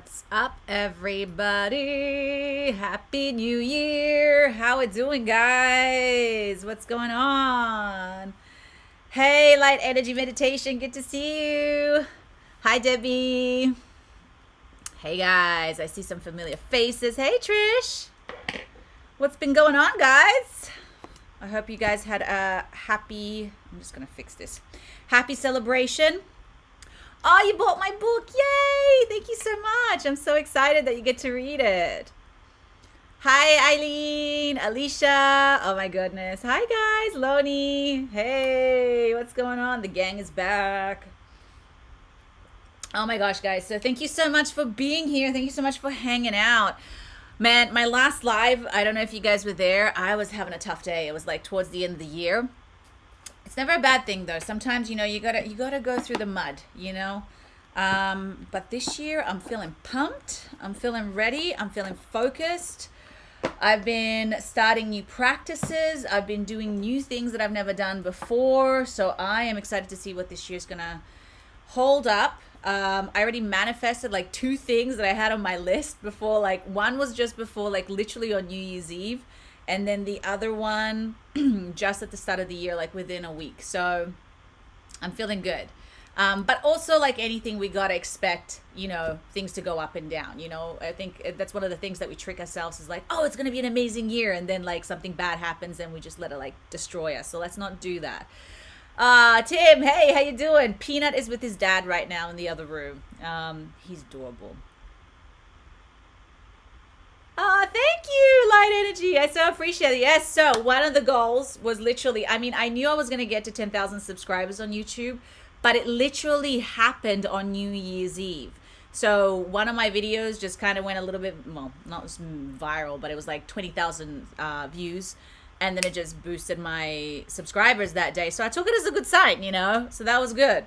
What's up, everybody? Happy New Year. How it doing, guys? What's going on? Hey, Light Energy Meditation. Good to see you. Hi, Debbie. Hey, guys. I see some familiar faces. Hey, Trish. What's been going on, guys? I hope you guys had a happy, I'm just going to fix this, happy celebration. Oh, you bought my book. Yay. Thank you so much. I'm so excited that you get to read it. Hi, Eileen, Alicia. Oh, my goodness. Hi, guys. Loni. Hey, what's going on? The gang is back. Oh, my gosh, guys. So thank you so much for being here. Thank you so much for hanging out. Man, my last live, I don't know if you guys were there. I was having a tough day. It was like towards the end of the year. It's never a bad thing though. Sometimes, you gotta go through the mud, But this year I'm feeling pumped. I'm feeling ready. I'm feeling focused. I've been starting new practices. I've been doing new things that I've never done before. So I am excited to see what this year's gonna hold up. I already manifested like 2 things that I had on my list before. Like one was just before, like literally on New Year's Eve. And then the other one just at the start of the year, like within a week. So I'm feeling good. But also like anything, we got to expect, things to go up and down. I think that's one of the things that we trick ourselves is like, oh, it's going to be an amazing year. And then like something bad happens and we just let it like destroy us. So let's not do that. Tim, hey, how you doing? Peanut is with his dad right now in the other room. He's adorable. Thank you, Light Energy. I so appreciate it. Yes, so one of the goals was literally, I knew I was going to get to 10,000 subscribers on YouTube, but it literally happened on New Year's Eve. So one of my videos just kind of went a little bit, well, not viral, but it was like 20,000 views. And then it just boosted my subscribers that day. So I took it as a good sign, So that was good.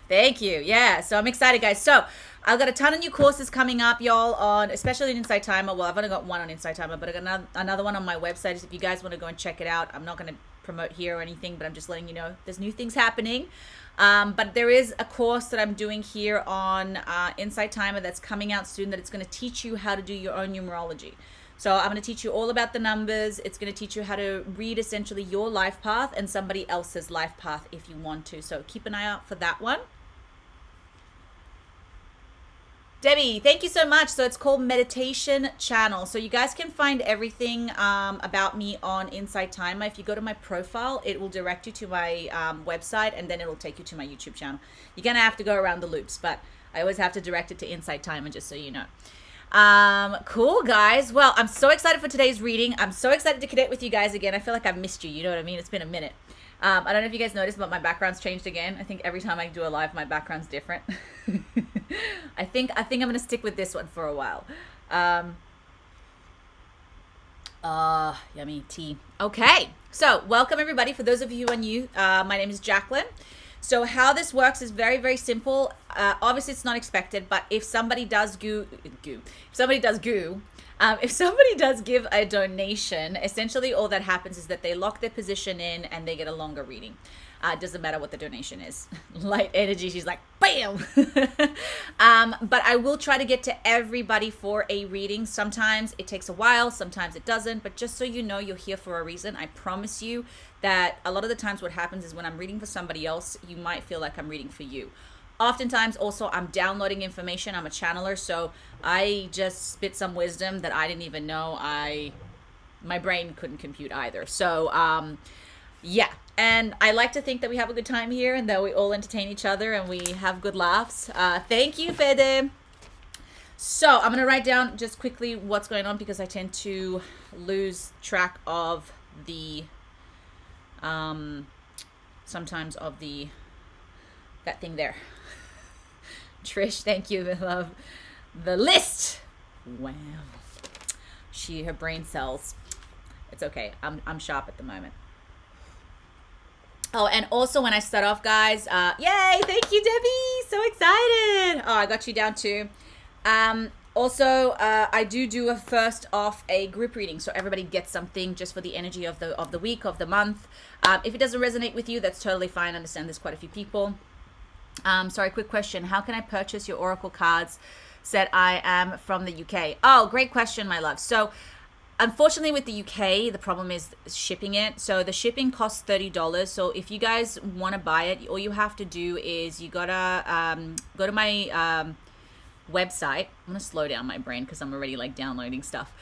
Thank you. Yeah, so I'm excited, guys. So I've got a ton of new courses coming up, y'all, on especially on Insight Timer. Well, I've only got one on Insight Timer, but I got another one on my website. If you guys want to go and check it out, I'm not going to promote here or anything, but I'm just letting you know there's new things happening. But there is a course that I'm doing here on Insight Timer that's coming out soon that it's going to teach you how to do your own numerology. So I'm going to teach you all about the numbers. It's going to teach you how to read essentially your life path and somebody else's life path if you want to. So keep an eye out for that one. Debbie, thank you so much. So it's called Meditation Channel. So you guys can find everything about me on Insight Timer. If you go to my profile, it will direct you to my website and then it'll take you to my YouTube channel. You're going to have to go around the loops, but I always have to direct it to Insight Timer just so you know. Cool, guys. Well, I'm so excited for today's reading. I'm so excited to connect with you guys again. I feel like I've missed you. You know what I mean? It's been a minute. I don't know if you guys noticed, but my background's changed again. I think every time I do a live, my background's different. I think I'm going to stick with this one for a while. Yummy tea. Okay. So welcome everybody. For those of you who are new, my name is Jacqueline. So how this works is very, very simple. Obviously it's not expected, but if somebody does if somebody does give a donation, essentially all that happens is that they lock their position in and they get a longer reading. It doesn't matter what the donation is. Light Energy, she's like, bam! But I will try to get to everybody for a reading. Sometimes it takes a while, sometimes it doesn't, but just so you know, you're here for a reason. I promise you that a lot of the times what happens is when I'm reading for somebody else, you might feel like I'm reading for you. Oftentimes also I'm downloading information. I'm a channeler, so I just spit some wisdom that I didn't even know my brain couldn't compute either. So yeah, and I like to think that we have a good time here and that we all entertain each other and we have good laughs. Thank you, Fede. So I'm going to write down just quickly what's going on because I tend to lose track of the sometimes of that thing there. Trish, thank you. I love the list. Wow. Her brain cells. It's okay. I'm sharp at the moment. Oh, and also when I start off, guys, yay, thank you, Debbie. So excited. Oh, I got you down too. Also, I do a first off a group reading, so everybody gets something just for the energy of the week, of the month. If it doesn't resonate with you, that's totally fine. I understand there's quite a few people. Sorry, quick question. How can I purchase your Oracle cards? Said I am from the UK. Oh, great question, my love. So unfortunately with the UK, the problem is shipping it. So the shipping costs $30. So if you guys want to buy it, all you have to do is you gotta go to my website. I'm gonna slow down my brain because I'm already like downloading stuff.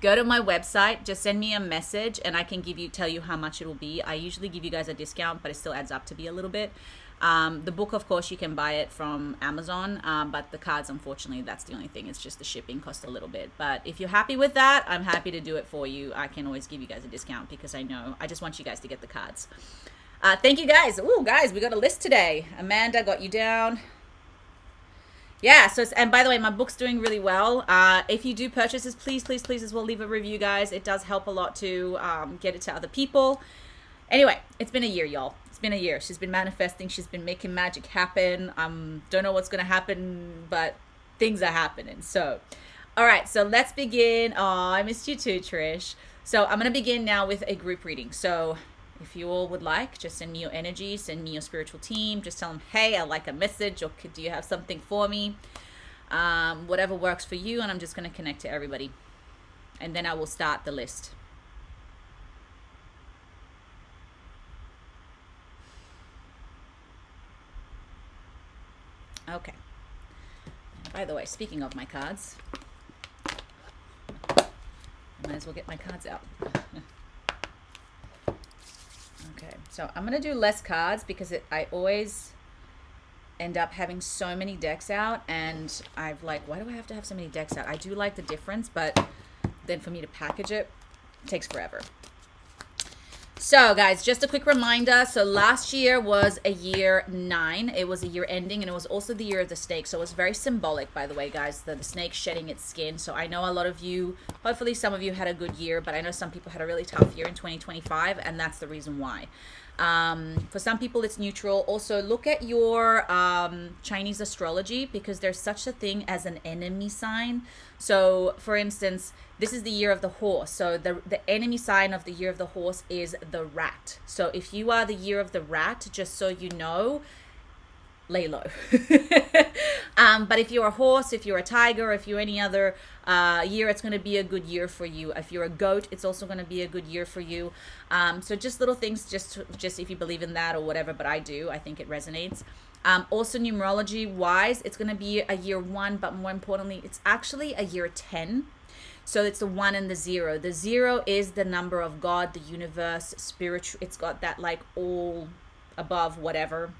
Go to my website, just send me a message and I can tell you how much it will be. I usually give you guys a discount, but it still adds up to be a little bit. The book, of course, you can buy it from Amazon, but the cards, unfortunately, that's the only thing. It's just the shipping costs a little bit. But if you're happy with that, I'm happy to do it for you. I can always give you guys a discount because I just want you guys to get the cards. Thank you, guys. Ooh, guys, we got a list today. Amanda got you down. Yeah, and by the way, my book's doing really well. If you do purchase this, please as well leave a review, guys. It does help a lot to get it to other people. Anyway, it's been a year, y'all. It's been a year. She's been manifesting. She's been making magic happen. Don't know what's going to happen, but things are happening. So, all right. So let's begin. Oh, I missed you too, Trish. So I'm going to begin now with a group reading. So if you all would like, just send me your energy. Send me your spiritual team. Just tell them, hey, I like a message, or do you have something for me? Whatever works for you. And I'm just going to connect to everybody. And then I will start the list. Okay. By the way, speaking of my cards, I might as well get my cards out. Okay, so I'm going to do less cards because I always end up having so many decks out, and I've like, why do I have to have so many decks out? I do like the difference, but then for me to package it takes forever. So guys, just a quick reminder. So last year was a year 9. It was a year ending, and it was also the year of the snake. So it was very symbolic, by the way, guys, the snake shedding its skin. So I know a lot of you, hopefully some of you had a good year, but I know some people had a really tough year in 2025, and that's the reason why. For some people it's neutral. Also look at your Chinese astrology, because there's such a thing as an enemy sign. So for instance, this is the year of the horse. So the enemy sign of the year of the horse is the rat. So if you are the year of the rat, just so you know, lay low. But if you're a horse, if you're a tiger, if you're any other year, it's going to be a good year for you. If you're a goat, it's also going to be a good year for you. So just little things, just if you believe in that or whatever, but I think it resonates. Also numerology wise, it's going to be a year 1, but more importantly, it's actually a year 10. So it's the 1 and the 0. The 0 is the number of God, the universe, spiritual. It's got that like all above whatever.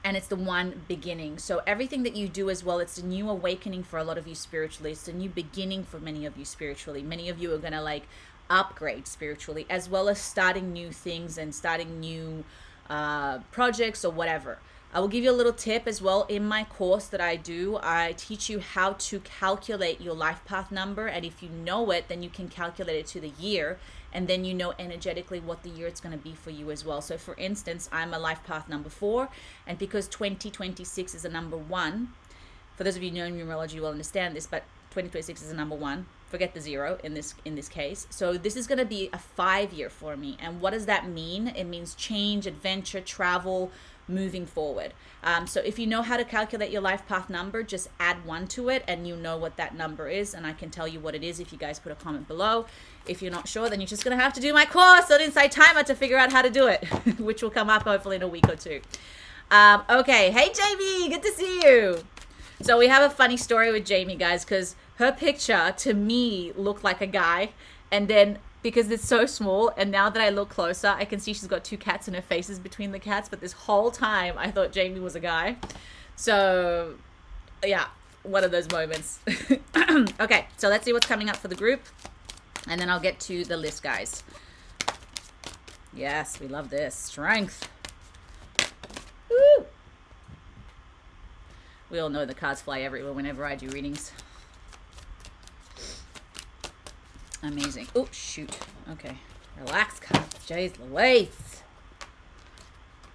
And it's the 1 beginning. So everything that you do as well, it's a new awakening for a lot of you spiritually. It's a new beginning for many of you spiritually. Many of you are going to like upgrade spiritually, as well as starting new things and starting new projects or whatever. I will give you a little tip as well. In my course that I do, I teach you how to calculate your life path number. And if you know it, then you can calculate it to the year. And then you know energetically what the year it's going to be for you as well. So for instance, I'm a life path number 4. And because 2026 is a number 1, for those of you who know numerology, you will understand this, but 2026 is a number 1. Forget the 0 in this case. So this is going to be a 5-year for me. And what does that mean? It means change, adventure, travel, moving forward. So if you know how to calculate your life path number, just add 1 to it and you know what that number is, and I can tell you what it is if you guys put a comment below. If you're not sure, then you're just gonna have to do my course on Inside Timer to figure out how to do it, which will come up hopefully in a week or 2. Okay, hey Jamie, good to see you. So we have a funny story with Jamie, guys, because her picture to me looked like a guy, and then because it's so small, and now that I look closer, I can see she's got 2 cats and her faces between the cats, but this whole time I thought Jamie was a guy. So yeah, one of those moments. Okay, so let's see what's coming up for the group, and then I'll get to the list, guys. Yes, we love this. Strength. Woo! We all know the cards fly everywhere whenever I do readings. Amazing. Oh, shoot. Okay. Relax, cards. Jeez Louise.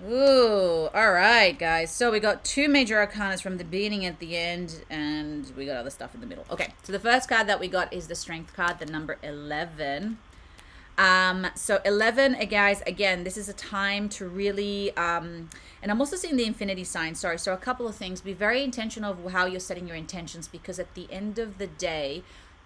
Ooh. All right, guys. So we got 2 major arcanas from the beginning at the end, and we got other stuff in the middle. Okay. So the first card that we got is the Strength card, the number 11. So 11, guys, again, this is a time to really, and I'm also seeing the infinity sign. Sorry. So a couple of things. Be very intentional of how you're setting your intentions, because at the end of the day,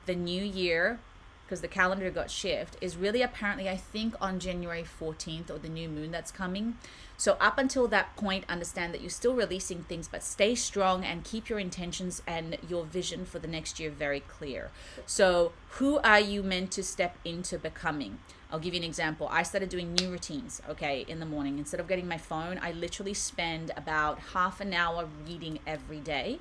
the new year, because the calendar got shift, is really apparently, I think, on January 14th, or the new moon that's coming. So up until that point, understand that you're still releasing things, but stay strong and keep your intentions and your vision for the next year very clear. So who are you meant to step into becoming? I'll give you an example. I started doing new routines, okay, in the morning. Instead of getting my phone, I literally spend about half an hour reading every day,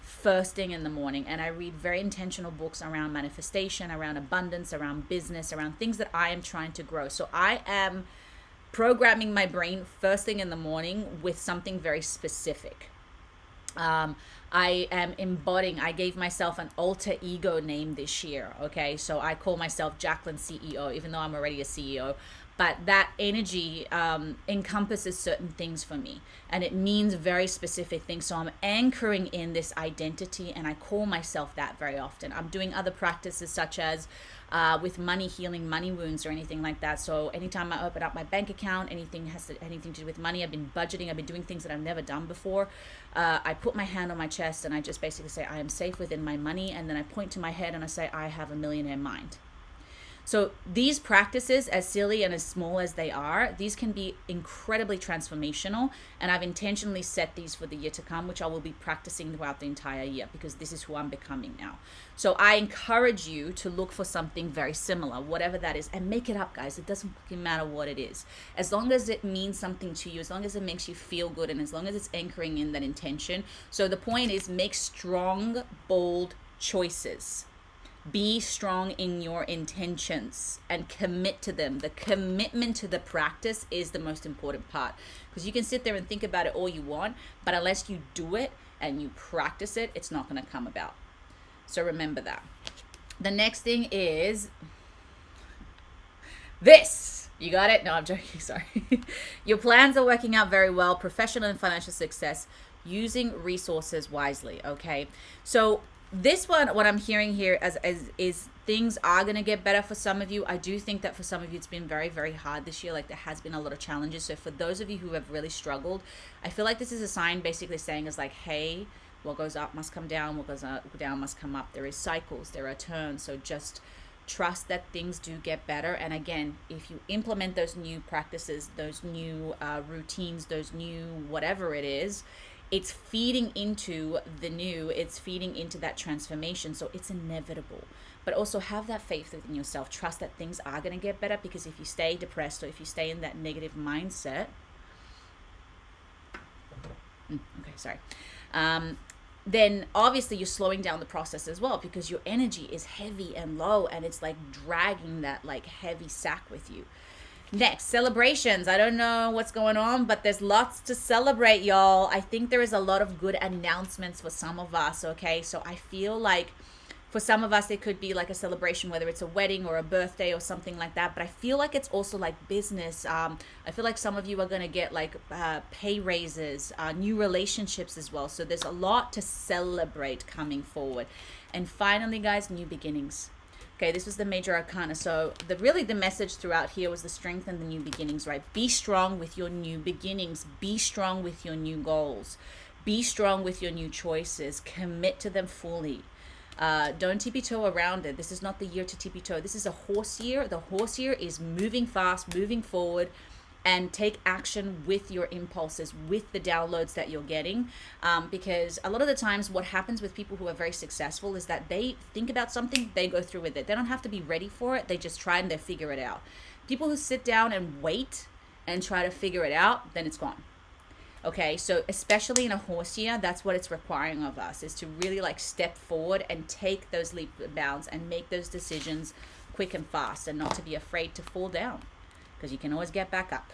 first thing in the morning. And I read very intentional books around manifestation, around abundance, around business, around things that I am trying to grow. So I am programming my brain first thing in the morning with something very specific. I am embodying, I gave myself an alter ego name this year. Okay. So I call myself Jacqueline CEO, even though I'm already a CEO. But that energy encompasses certain things for me, and it means very specific things. So I'm anchoring in this identity, and I call myself that very often. I'm doing other practices such as with money, healing money wounds or anything like that. So anytime I open up my bank account, anything to do with money, I've been budgeting, I've been doing things that I've never done before. I put my hand on my chest and I just basically say, I am safe within my money. And then I point to my head and I say, I have a millionaire mind. So these practices, as silly and as small as they are, these can be incredibly transformational. And I've intentionally set these for the year to come, which I will be practicing throughout the entire year, because this is who I'm becoming now. So I encourage you to look for something very similar, whatever that is, and make it up, guys. It doesn't fucking matter what it is. As long as it means something to you, as long as it makes you feel good, and as long as it's anchoring in that intention. So the point is, make strong, bold choices. Be strong in your intentions and commit to them. The commitment to the practice is the most important part, because you can sit there and think about it all you want, but unless you do it and you practice it, it's not going to come about. So remember that. The next thing is this. You got it? No, I'm joking. Sorry. Your plans are working out very well. Professional and financial success. Using resources wisely. Okay. So this one, what I'm hearing here is things are going to get better for some of you. I do think that for some of you, it's been very, very hard this year. Like, there has been a lot of challenges. So for those of you who have really struggled, I feel like this is a sign basically saying is like, hey, what goes up must come down. What goes down must come up. There is cycles. There are turns. So just trust that things do get better. And again, if you implement those new practices, those new routines, those new whatever it is, it's feeding into the new, it's feeding into that transformation. So it's inevitable. But also have that faith within yourself. Trust that things are going to get better, because if you stay depressed or if you stay in that negative mindset, then obviously you're slowing down the process as well, because your energy is heavy and low, and it's like dragging that like heavy sack with you. Next, celebrations. I don't know what's going on, but there's lots to celebrate, y'all. I think there is a lot of good announcements for some of us, okay? So I feel like for some of us, it could be like a celebration, whether it's a wedding or a birthday or something like that. But I feel like it's also like business. I feel like some of you are going to get like pay raises, new relationships as well. So there's a lot to celebrate coming forward. And finally, guys, new beginnings. Okay, this was the major arcana. So the message throughout here was the strength and the new beginnings, right? Be strong with your new beginnings. Be strong with your new goals. Be strong with your new choices. Commit to them fully. Don't tippy-toe around it. This is not the year to tippy-toe. This is a horse year. The horse year is moving fast, moving forward, and take action with your impulses, with the downloads that you're getting. Because a lot of the times what happens with people who are very successful is that they think about something, they go through with it. They don't have to be ready for it. They just try and they figure it out. People who sit down and wait and try to figure it out, then it's gone. Okay, so especially in a horse year, that's what it's requiring of us, is to really like step forward and take those leaps and bounds and make those decisions quick and fast, and not to be afraid to fall down, because you can always get back up.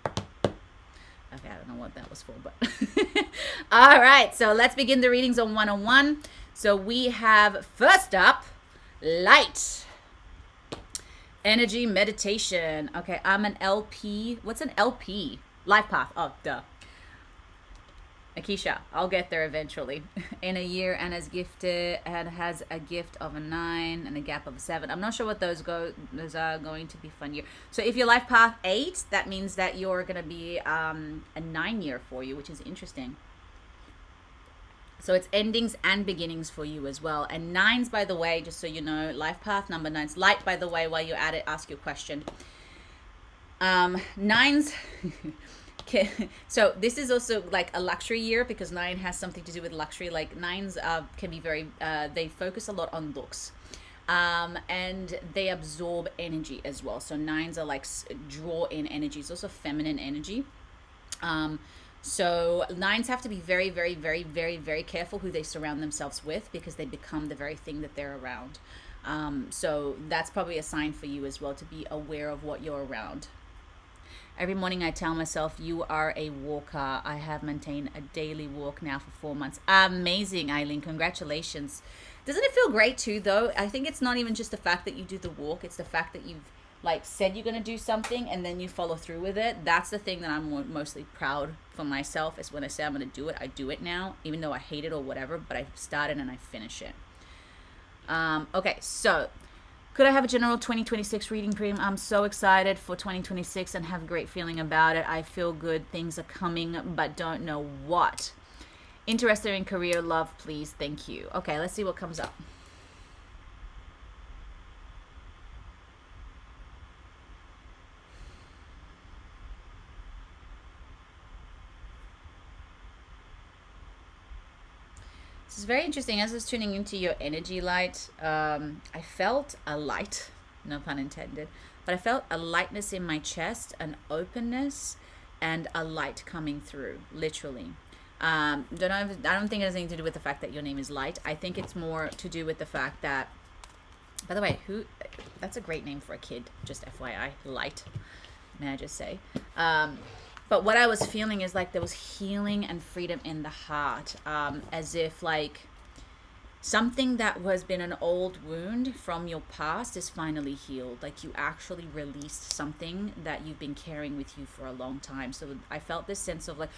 Okay, I don't know what that was for, but all right, so let's begin the readings on 101. So we have first up, light. Energy meditation. Okay, I'm an LP. What's an LP? Life path. Oh, duh. Akisha, I'll get there eventually. In a year and has gifted and has a gift of a 9 and a gap of a 7. I'm not sure what those are going to be fun year. So if your life path 8, that means that you're gonna be a 9 year for you, which is interesting. So it's endings and beginnings for you as well. And nines, by the way, just so you know, life path number 9's light, by the way, while you're at it, ask your question. Nines. So this is also like a luxury year because 9 has something to do with luxury. Like nines can be very, they focus a lot on looks. And they absorb energy as well. So nines are like draw in energy. It's also feminine energy. So nines have to be very, very, very, very, very careful who they surround themselves with because they become the very thing that they're around. So that's probably a sign for you as well to be aware of what you're around. Every morning I tell myself, you are a walker. I have maintained a daily walk now for 4 months. Amazing, Eileen. Congratulations. Doesn't it feel great too, though? I think it's not even just the fact that you do the walk. It's the fact that you've like said you're going to do something and then you follow through with it. That's the thing that I'm mostly proud for myself is when I say I'm going to do it, I do it now, even though I hate it or whatever, but I started and I finish it. Okay, so could I have a general 2026 reading, Cream? I'm so excited for 2026 and have a great feeling about it. I feel good. Things are coming, but don't know what. Interested in career, love, please. Thank you. Okay, let's see what comes up. This is very interesting. As I was tuning into your energy light, I felt a light, no pun intended, but I felt a lightness in my chest, an openness, and a light coming through, literally. Don't know if, I don't think it has anything to do with the fact that your name is Light. I think it's more to do with the fact that, by the way, that's a great name for a kid, just FYI, Light, may I just say. But what I was feeling is like there was healing and freedom in the heart, as if like something that has been an old wound from your past is finally healed. Like you actually released something that you've been carrying with you for a long time. So I felt this sense of like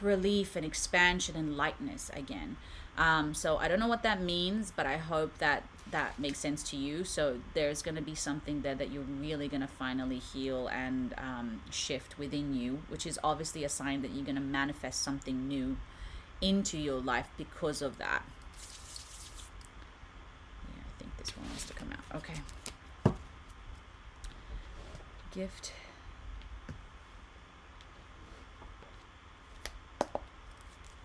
relief and expansion and lightness again. So I don't know what that means, but I hope that that makes sense to you. So there's going to be something there that you're really going to finally heal and shift within you, which is obviously a sign that you're going to manifest something new into your life because of that. Yeah, I think this one wants to come out. Okay. Gift.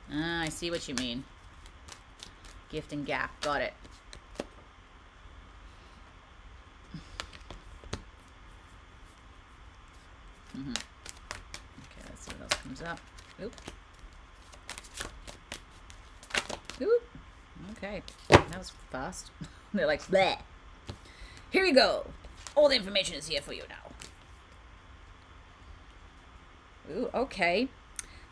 I see what you mean. Gift and gap. Got it. Okay, let's see what else comes up. Oop. Oop. Okay, that was fast. They're like, bleh. Here you go. All the information is here for you now. Ooh, okay.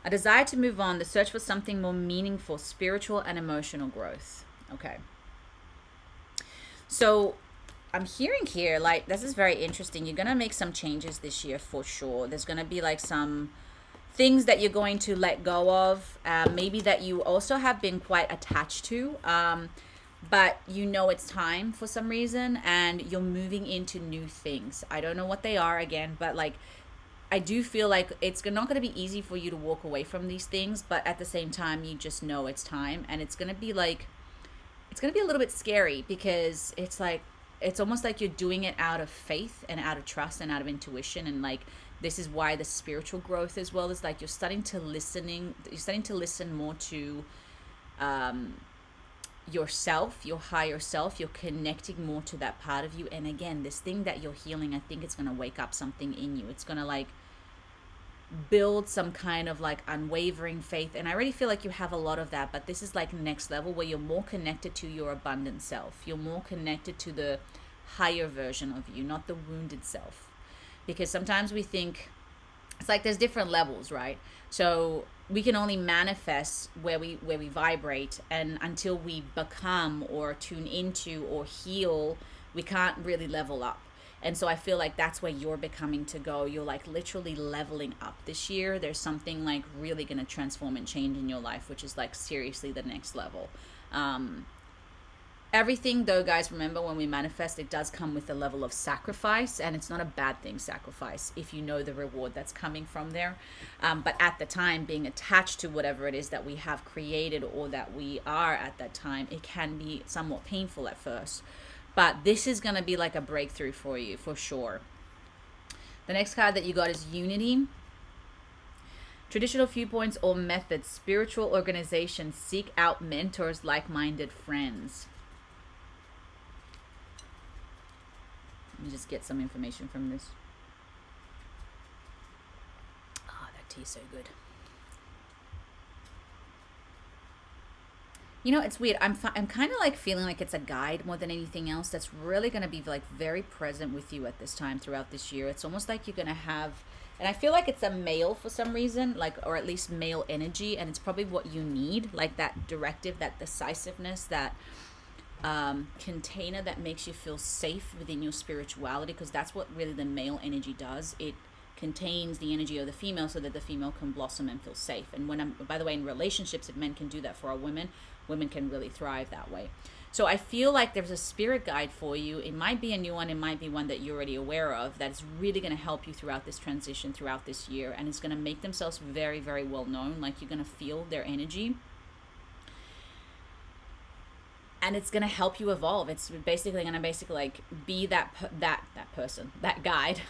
A desire to move on, the search for something more meaningful, spiritual and emotional growth. Okay. So I'm hearing here, like, this is very interesting. You're going to make some changes this year for sure. There's going to be like some things that you're going to let go of, maybe that you also have been quite attached to, but you know it's time for some reason and you're moving into new things. I don't know what they are again, but like, I do feel like it's not going to be easy for you to walk away from these things, but at the same time, you just know it's time. And it's going to be like, it's going to be a little bit scary because it's like, it's almost like you're doing it out of faith and out of trust and out of intuition. And like, this is why the spiritual growth as well is like, you're starting to listen more to yourself, your higher self. You're connecting more to that part of you. And again, this thing that you're healing, I think it's going to wake up something in you. It's going to like build some kind of like unwavering faith. And I already feel like you have a lot of that, but this is like next level where you're more connected to your abundant self. You're more connected to the higher version of you, not the wounded self. Because sometimes we think it's like there's different levels, right? So we can only manifest where we vibrate, and until we become or tune into or heal, we can't really level up. And so I feel like that's where you're becoming to go. You're like literally leveling up this year. There's something like really going to transform and change in your life, which is like seriously the next level. Everything though, guys, remember when we manifest, it does come with a level of sacrifice, and it's not a bad thing, sacrifice, if you know the reward that's coming from there. But at the time, being attached to whatever it is that we have created or that we are at that time, it can be somewhat painful at first. But this is going to be like a breakthrough for you, for sure. The next card that you got is Unity. Traditional viewpoints or methods, spiritual organizations, seek out mentors, like-minded friends. Let me just get some information from this. Oh, that tea is so good. You know, it's weird. I'm kind of like feeling like it's a guide more than anything else that's really going to be like very present with you at this time throughout this year. It's almost like you're going to have, and I feel like it's a male for some reason, like, or at least male energy, and it's probably what you need, like that directive, that decisiveness, that container that makes you feel safe within your spirituality, because that's what really the male energy does. It contains the energy of the female so that the female can blossom and feel safe. And by the way, in relationships, if men can do that for our women can really thrive that way. So I feel like there's a spirit guide for you. It might be a new one. It might be one that you're already aware of, that is really going to help you throughout this transition, throughout this year. And it's going to make themselves very, very well known. Like, you're going to feel their energy. And it's going to help you evolve. It's basically going to like be that person, that guide,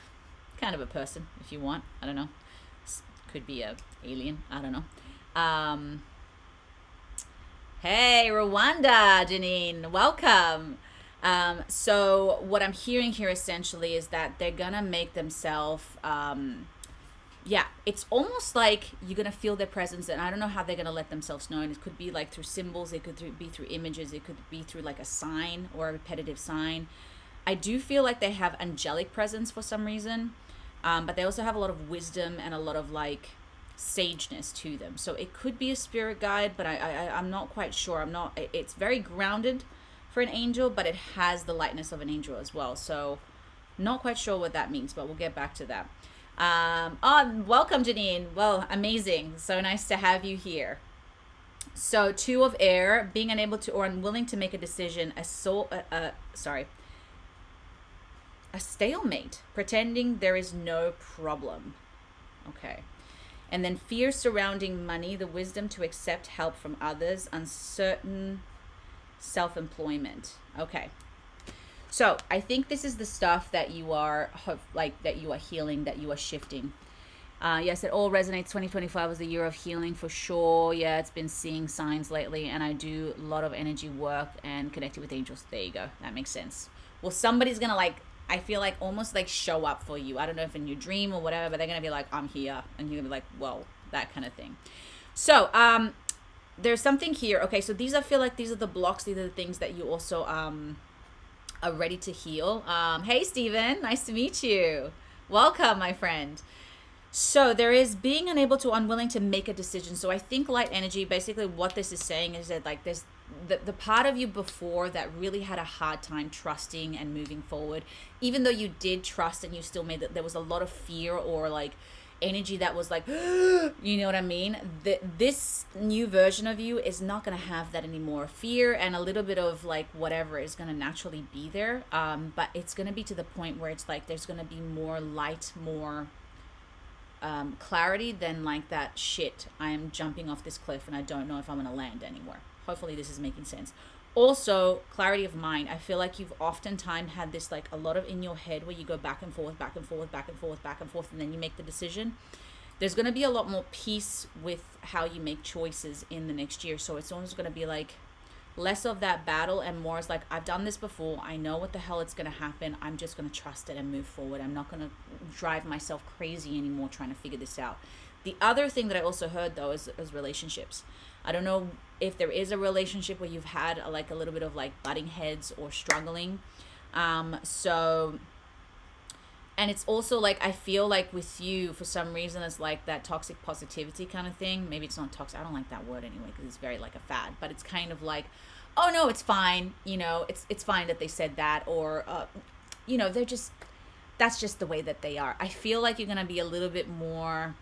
kind of a person if you want. I don't know. Could be a alien. I don't know. Hey, Rwanda, Janine, welcome. So what I'm hearing here essentially is that they're going to make themselves, it's almost like you're going to feel their presence, and I don't know how they're going to let themselves know. And it could be like through symbols, it could be through images, it could be through like a sign or a repetitive sign. I do feel like they have angelic presence for some reason, but they also have a lot of wisdom and a lot of like sageness to them. So it could be a spirit guide, but I'm not quite sure. It's very grounded for an angel, but it has the lightness of an angel as well. So not quite sure what that means, but we'll get back to that. Welcome, Janine. Well, amazing. So nice to have you here. So 2 of air, being unable to or unwilling to make a decision, a stalemate, pretending there is no problem. Okay. And then fear surrounding money, the wisdom to accept help from others, uncertain self-employment. Okay. So I think this is the stuff that you are that you are healing, that you are shifting. Yes, it all resonates. 2025 was the year of healing for sure. Yeah, it's been seeing signs lately, and I do a lot of energy work and connecting with angels. There you go. That makes sense. Well, somebody's going to I feel like almost like show up for you. I don't know if in your dream or whatever, but they're going to be like, I'm here. And you're going to be like, whoa, that kind of thing. So there's something here. Okay, so I feel like these are the blocks. These are the things that you also are ready to heal. Hey, Stephen, nice to meet you. Welcome, my friend. So there is being unable to, unwilling to make a decision. So I think light energy, basically what this is saying is that like there's the part of you before that really had a hard time trusting and moving forward, even though you did trust and you still made that, there was a lot of fear or like energy that was like, you know what I mean? This new version of you is not going to have that anymore. Fear and a little bit of like whatever is going to naturally be there. But it's going to be to the point where it's like there's going to be more light, more clarity than like that shit. I am jumping off this cliff and I don't know if I'm going to land anywhere. Hopefully this is making sense. Also, clarity of mind. I feel like you've oftentimes had this like a lot of in your head where you go back and forth, back and forth, back and forth, back and forth, and then you make the decision. There's going to be a lot more peace with how you make choices in the next year. So it's almost going to be like less of that battle and more is like, I've done this before. I know what the hell it's going to happen. I'm just going to trust it and move forward. I'm not going to drive myself crazy anymore trying to figure this out. The other thing that I also heard though is relationships. I don't know if there is a relationship where you've had a little bit of like butting heads or struggling. And it's also like, I feel like with you, for some reason, it's like that toxic positivity kind of thing. Maybe it's not toxic. I don't like that word anyway, because it's very like a fad, but it's kind of like, oh no, it's fine. You know, it's fine that they said that, or, you know, they're just, that's just the way that they are. I feel like you're going to be a little bit more,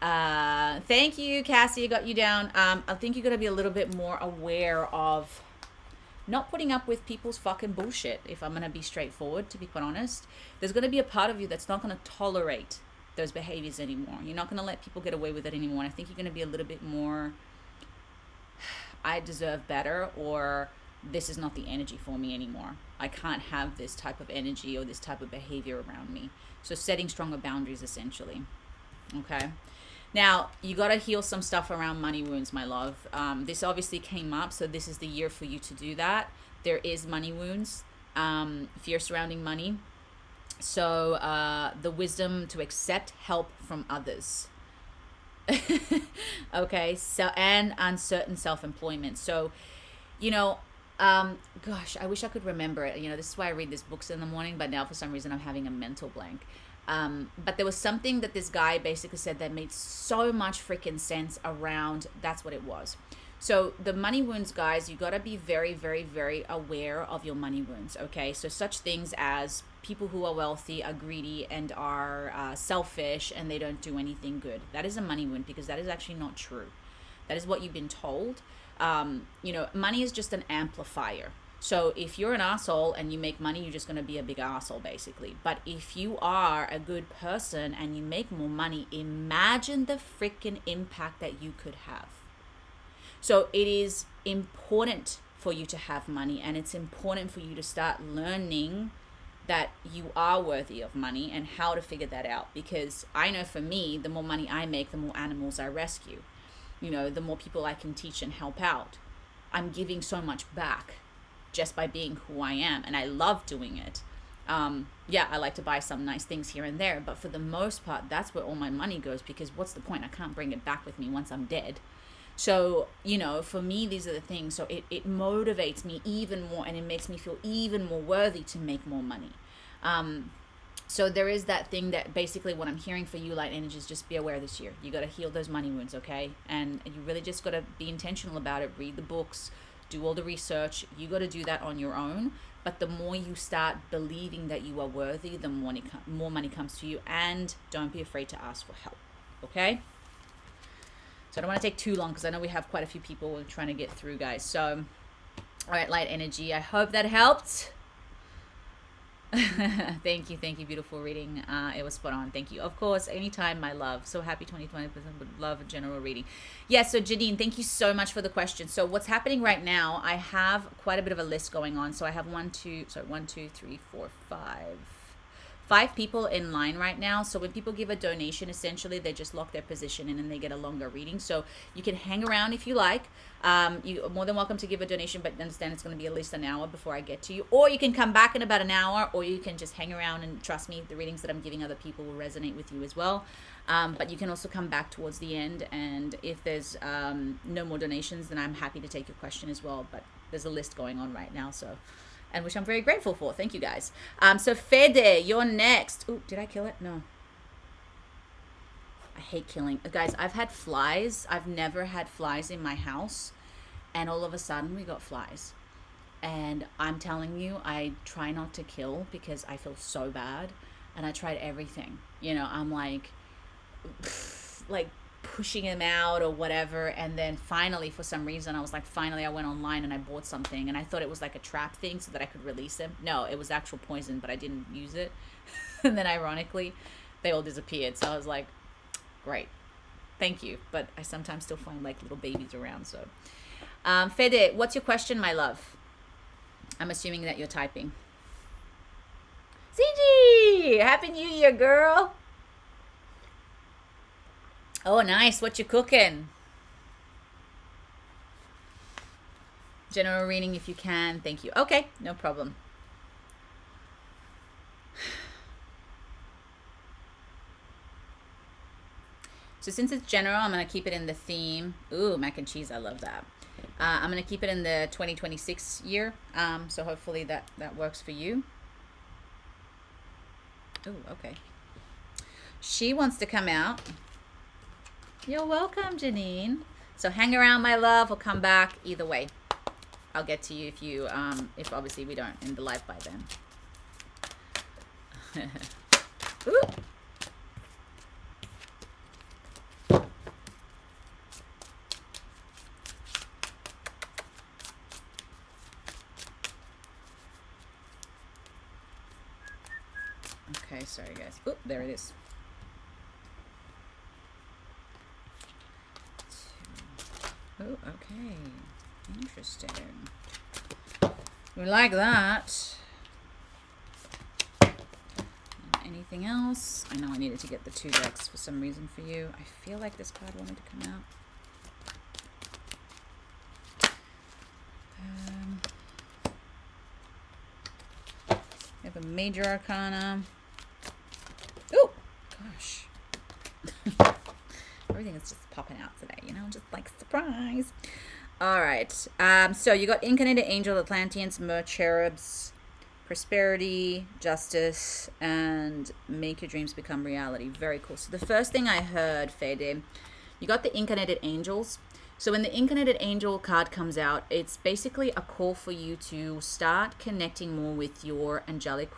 thank you, Cassie, I got you down. I think you're going to be a little bit more aware of not putting up with people's fucking bullshit, if I'm going to be straightforward, to be quite honest. There's going to be a part of you that's not going to tolerate those behaviors anymore. You're not going to let people get away with it anymore. And I think you're going to be a little bit more, I deserve better, or this is not the energy for me anymore. I can't have this type of energy or this type of behavior around me. So setting stronger boundaries, essentially. Okay. Now, you got to heal some stuff around money wounds, my love. This obviously came up, so this is the year for you to do that. There is money wounds, fear surrounding money. So the wisdom to accept help from others. Okay, so and uncertain self-employment. So, you know, gosh, I wish I could remember it. You know, this is why I read these books in the morning, but now for some reason I'm having a mental blank. But there was something that this guy basically said that made so much freaking sense around, that's what it was. So the money wounds, guys, you got to be very, very, very aware of your money wounds, okay? So such things as people who are wealthy are greedy and are selfish and they don't do anything good. That is a money wound, because that is actually not true. That is what you've been told. You know, money is just an amplifier. So if you're an asshole and you make money, you're just going to be a big asshole, basically. But if you are a good person and you make more money, imagine the freaking impact that you could have. So it is important for you to have money, and it's important for you to start learning that you are worthy of money and how to figure that out. Because I know for me, the more money I make, the more animals I rescue. You know, the more people I can teach and help out. I'm giving so much back just by being who I am, and I love doing it. Yeah, I like to buy some nice things here and there, but for the most part, that's where all my money goes, because what's the point? I can't bring it back with me once I'm dead. So, you know, for me, these are the things. So it motivates me even more, and it makes me feel even more worthy to make more money. So there is that thing that basically what I'm hearing for you, light energies, just be aware this year. You got to heal those money wounds, okay? And you really just got to be intentional about it. Read the books, do all the research. You got to do that on your own. But the more you start believing that you are worthy, the more money comes to you. And don't be afraid to ask for help, okay? So I don't want to take too long, because I know we have quite a few people we're trying to get through, guys. So, all right, light energy. I hope that helped. Thank you, beautiful reading. It was spot on. Thank you. Of course, anytime, my love. So happy 2020% would love a general reading. Yes, so Janine, thank you so much for the question. So what's happening right now, I have quite a bit of a list going on. So I have 5 people in line right now. So when people give a donation, essentially they just lock their position in and they get a longer reading. So you can hang around if you like. You're more than welcome to give a donation, but understand it's going to be at least an hour before I get to you. Or you can come back in about an hour, or you can just hang around, and trust me, the readings that I'm giving other people will resonate with you as well. But you can also come back towards the end, and if there's no more donations, then I'm happy to take your question as well. But there's a list going on right now, so... and which I'm very grateful for. Thank you, guys. So Fede, you're next. Oh, did I kill it? No. I hate killing. Guys, I've had flies. I've never had flies in my house. And all of a sudden, we got flies. And I'm telling you, I try not to kill because I feel so bad. And I tried everything. You know, I'm like pushing them out or whatever, and then finally, for some reason, I went online and I bought something, and I thought it was like a trap thing so that I could release them. No, it was actual poison, but I didn't use it. And then ironically, they all disappeared. So I was like, great, thank you. But I sometimes still find like little babies around. So Fede, what's your question, my love? I'm assuming that you're typing. CG, happy new year, girl. Oh, nice. What you cooking? General reading if you can. Thank you. Okay, no problem. So since it's general, I'm going to keep it in the theme. Ooh, mac and cheese. I love that. I'm going to keep it in the 2026 year. So hopefully that works for you. Ooh, okay. She wants to come out. You're welcome, Janine. So hang around, my love. We'll come back either way. I'll get to you if obviously we don't end the live by then. Ooh. Okay, sorry guys. Oh, there it is. Oh, okay. Interesting. We like that. Anything else? I know I needed to get the 2 decks for some reason for you. I feel like this card wanted to come out. We have a major arcana. Oh, gosh. Everything is just popping out today, you know, just like surprise. All right. So you got Incarnated Angel, Atlanteans, Mer Cherubs, Prosperity, Justice, and Make Your Dreams Become Reality. Very cool. So the first thing I heard, Fede, you got the Incarnated Angels. So when the Incarnated Angel card comes out, it's basically a call for you to start connecting more with your angelic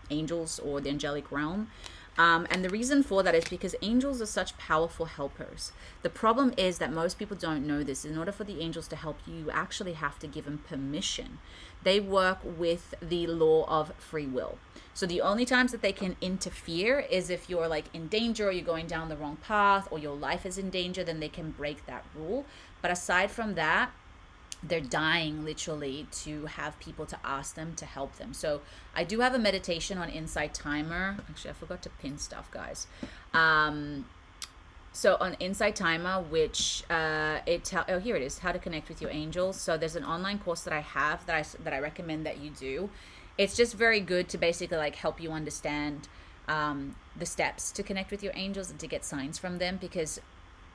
angels or the angelic realm. And the reason for that is because angels are such powerful helpers. The problem is that most people don't know this. In order for the angels to help you, you actually have to give them permission. They work with the law of free will. So the only times that they can interfere is if you're like in danger or you're going down the wrong path or your life is in danger, then they can break that rule. But aside from that, they're dying literally to have people to ask them to help them. So I do have a meditation on Insight Timer. Actually, I forgot to pin stuff, guys. So on Insight Timer, which here it is, how to connect with your angels. So there's an online course that I have that I recommend that you do. It's just very good to basically like help you understand the steps to connect with your angels and to get signs from them, because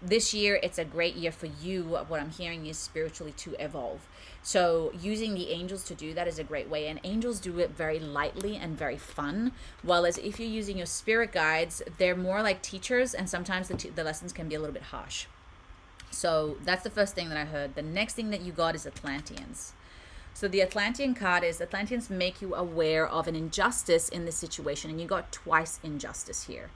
this year it's a great year for you. What I'm hearing is spiritually to evolve. So using the angels to do that is a great way, and angels do it very lightly and very fun, while as if you're using your spirit guides, they're more like teachers, and sometimes the lessons can be a little bit harsh. So that's the first thing that I heard. The next thing that you got is Atlanteans. So the Atlantean card is Atlanteans make you aware of an injustice in this situation, and you got twice injustice here.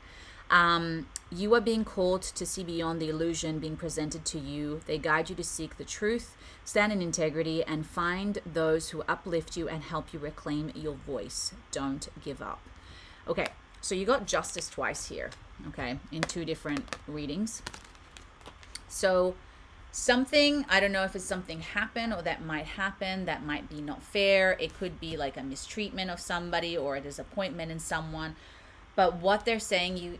You are being called to see beyond the illusion being presented to you. They guide you to seek the truth, stand in integrity, and find those who uplift you and help you reclaim your voice. Don't give up. Okay, so you got justice twice here, okay, in 2 different readings. So something, I don't know if it's something happened or that might happen that might be not fair. It could be like a mistreatment of somebody or a disappointment in someone. But what they're saying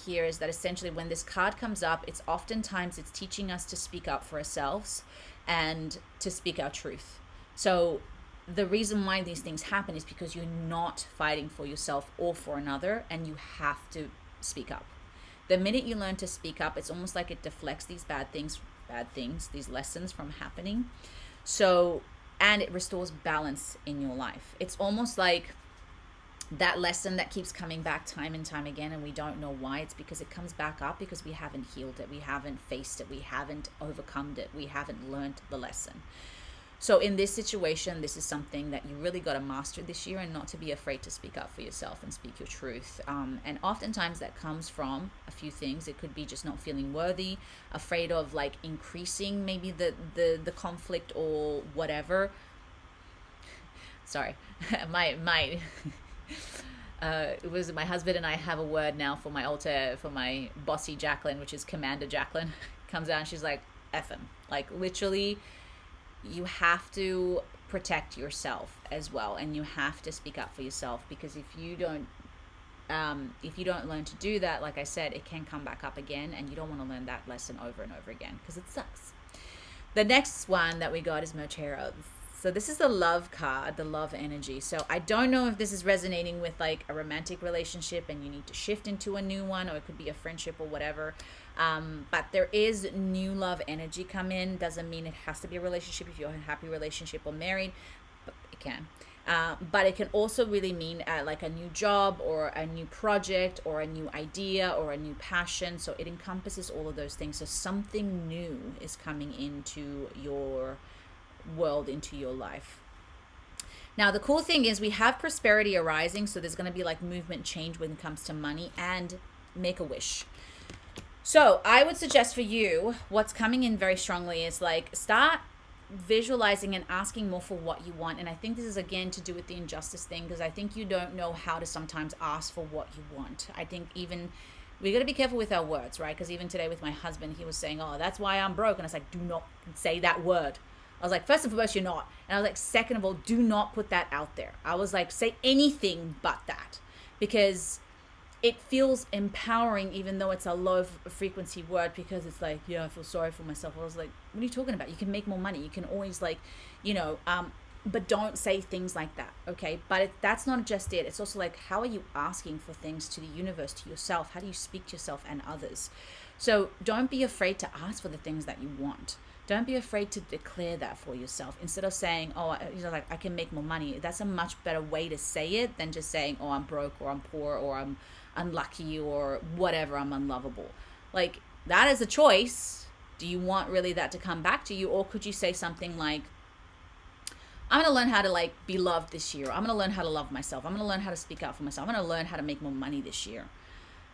here is that essentially when this card comes up, it's oftentimes it's teaching us to speak up for ourselves and to speak our truth. So the reason why these things happen is because you're not fighting for yourself or for another, and you have to speak up. The minute you learn to speak up, it's almost like it deflects these bad things, these lessons from happening. So, and it restores balance in your life. It's almost like that lesson that keeps coming back time and time again, and we don't know why. It's because it comes back up because we haven't healed it, we haven't faced it, we haven't overcome it, we haven't learned the lesson. So in this situation, this is something that you really got to master this year, and not to be afraid to speak up for yourself and speak your truth. And oftentimes that comes from a few things. It could be just not feeling worthy, afraid of like increasing maybe the conflict or whatever. Sorry, my it was my husband and I have a word now for my alter, for my bossy Jacqueline, which is Commander Jacqueline. Comes out and she's like, effing. Like literally, you have to protect yourself as well, and you have to speak up for yourself, because if you don't learn to do that, like I said, it can come back up again, and you don't want to learn that lesson over and over again because it sucks. The next one that we got is Mochero. So this is the love card, the love energy. So I don't know if this is resonating with like a romantic relationship and you need to shift into a new one, or it could be a friendship or whatever. But there is new love energy come in. Doesn't mean it has to be a relationship if you're in a happy relationship or married, but it can. But it can also really mean like a new job or a new project or a new idea or a new passion. So it encompasses all of those things. So something new is coming into your world, into your life. Now, the cool thing is we have prosperity arising. So there's going to be like movement change when it comes to money and make a wish. So I would suggest for you, what's coming in very strongly is like start visualizing and asking more for what you want. And I think this is again to do with the injustice thing, because I think you don't know how to sometimes ask for what you want. I think even we got to be careful with our words, right? Because even today with my husband, he was saying, oh, that's why I'm broke. And I was like, do not say that word. I was like, first and foremost, you're not. And I was like, second of all, do not put that out there. I was like, say anything but that, because it feels empowering, even though it's a low frequency word, because it's like, yeah, I feel sorry for myself. I was like, what are you talking about? You can make more money. You can always like, but don't say things like that. Okay. But that's not just it. It's also like, how are you asking for things to the universe, to yourself? How do you speak to yourself and others? So don't be afraid to ask for the things that you want. Don't be afraid to declare that for yourself. Instead of saying, oh, like I can make more money. That's a much better way to say it than just saying, oh, I'm broke, or I'm poor, or I'm unlucky, or whatever, I'm unlovable. Like, that is a choice. Do you want really that to come back to you? Or could you say something like, I'm going to learn how to like be loved this year. I'm going to learn how to love myself. I'm going to learn how to speak out for myself. I'm going to learn how to make more money this year.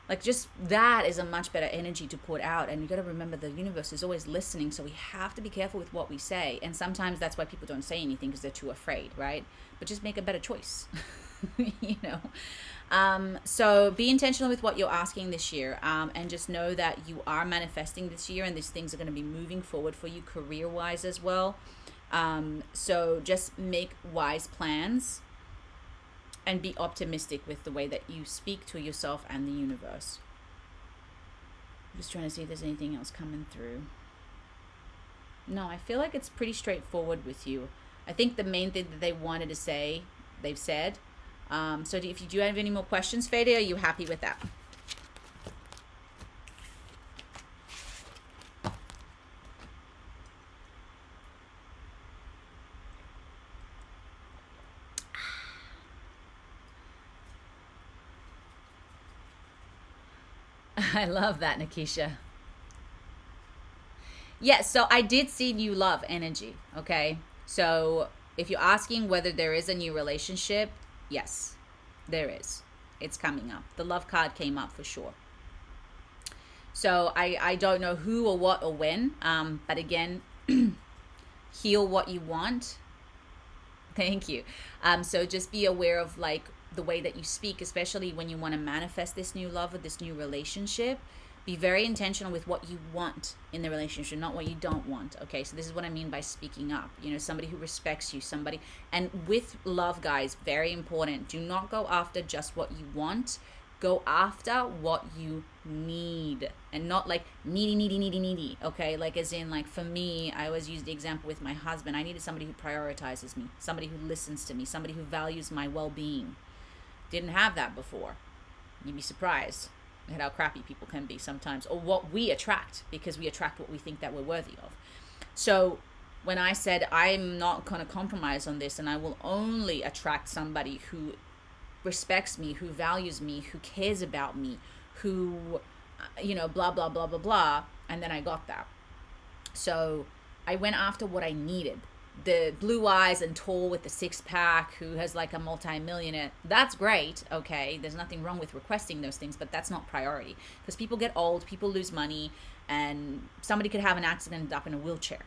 Like, just that is a much better energy to put out. And you got to remember, the universe is always listening. So we have to be careful with what we say. And sometimes that's why people don't say anything, because they're too afraid, right? But just make a better choice, So be intentional with what you're asking this year, and just know that you are manifesting this year, and these things are going to be moving forward for you career-wise as well. So just make wise plans and be optimistic with the way that you speak to yourself and the universe. I'm just trying to see if there's anything else coming through. No, I feel like it's pretty straightforward with you. I think the main thing that they wanted to say, they've said. So if you do have any more questions, Fede, are you happy with that? I love that, Nikisha. Yes, so I did see new love energy, okay? So if you're asking whether there is a new relationship, yes, there is. It's coming up. The love card came up for sure. So I don't know who or what or when, but again, heal what you want. Thank you. So just be aware of like the way that you speak, especially when you want to manifest this new love or this new relationship. Be very intentional with what you want in the relationship, not what you don't want. Okay, so this is what I mean by speaking up. Somebody who respects you, somebody. And with love, guys, very important. Do not go after just what you want. Go after what you need, and not like needy. Okay, like as in like for me, I always use the example with my husband. I needed somebody who prioritizes me, somebody who listens to me, somebody who values my well-being. Didn't have that before. You'd be surprised at how crappy people can be sometimes, or what we attract, because we attract what we think that we're worthy of. So when I said I'm not going to compromise on this, and I will only attract somebody who respects me, who values me, who cares about me, who, blah, blah, blah, blah, blah. And then I got that. So I went after what I needed. The blue eyes and tall with the six-pack who has like a multi-millionaire, that's great. Okay, there's nothing wrong with requesting those things, but that's not priority, because people get old, people lose money, and somebody could have an accident and end up in a wheelchair.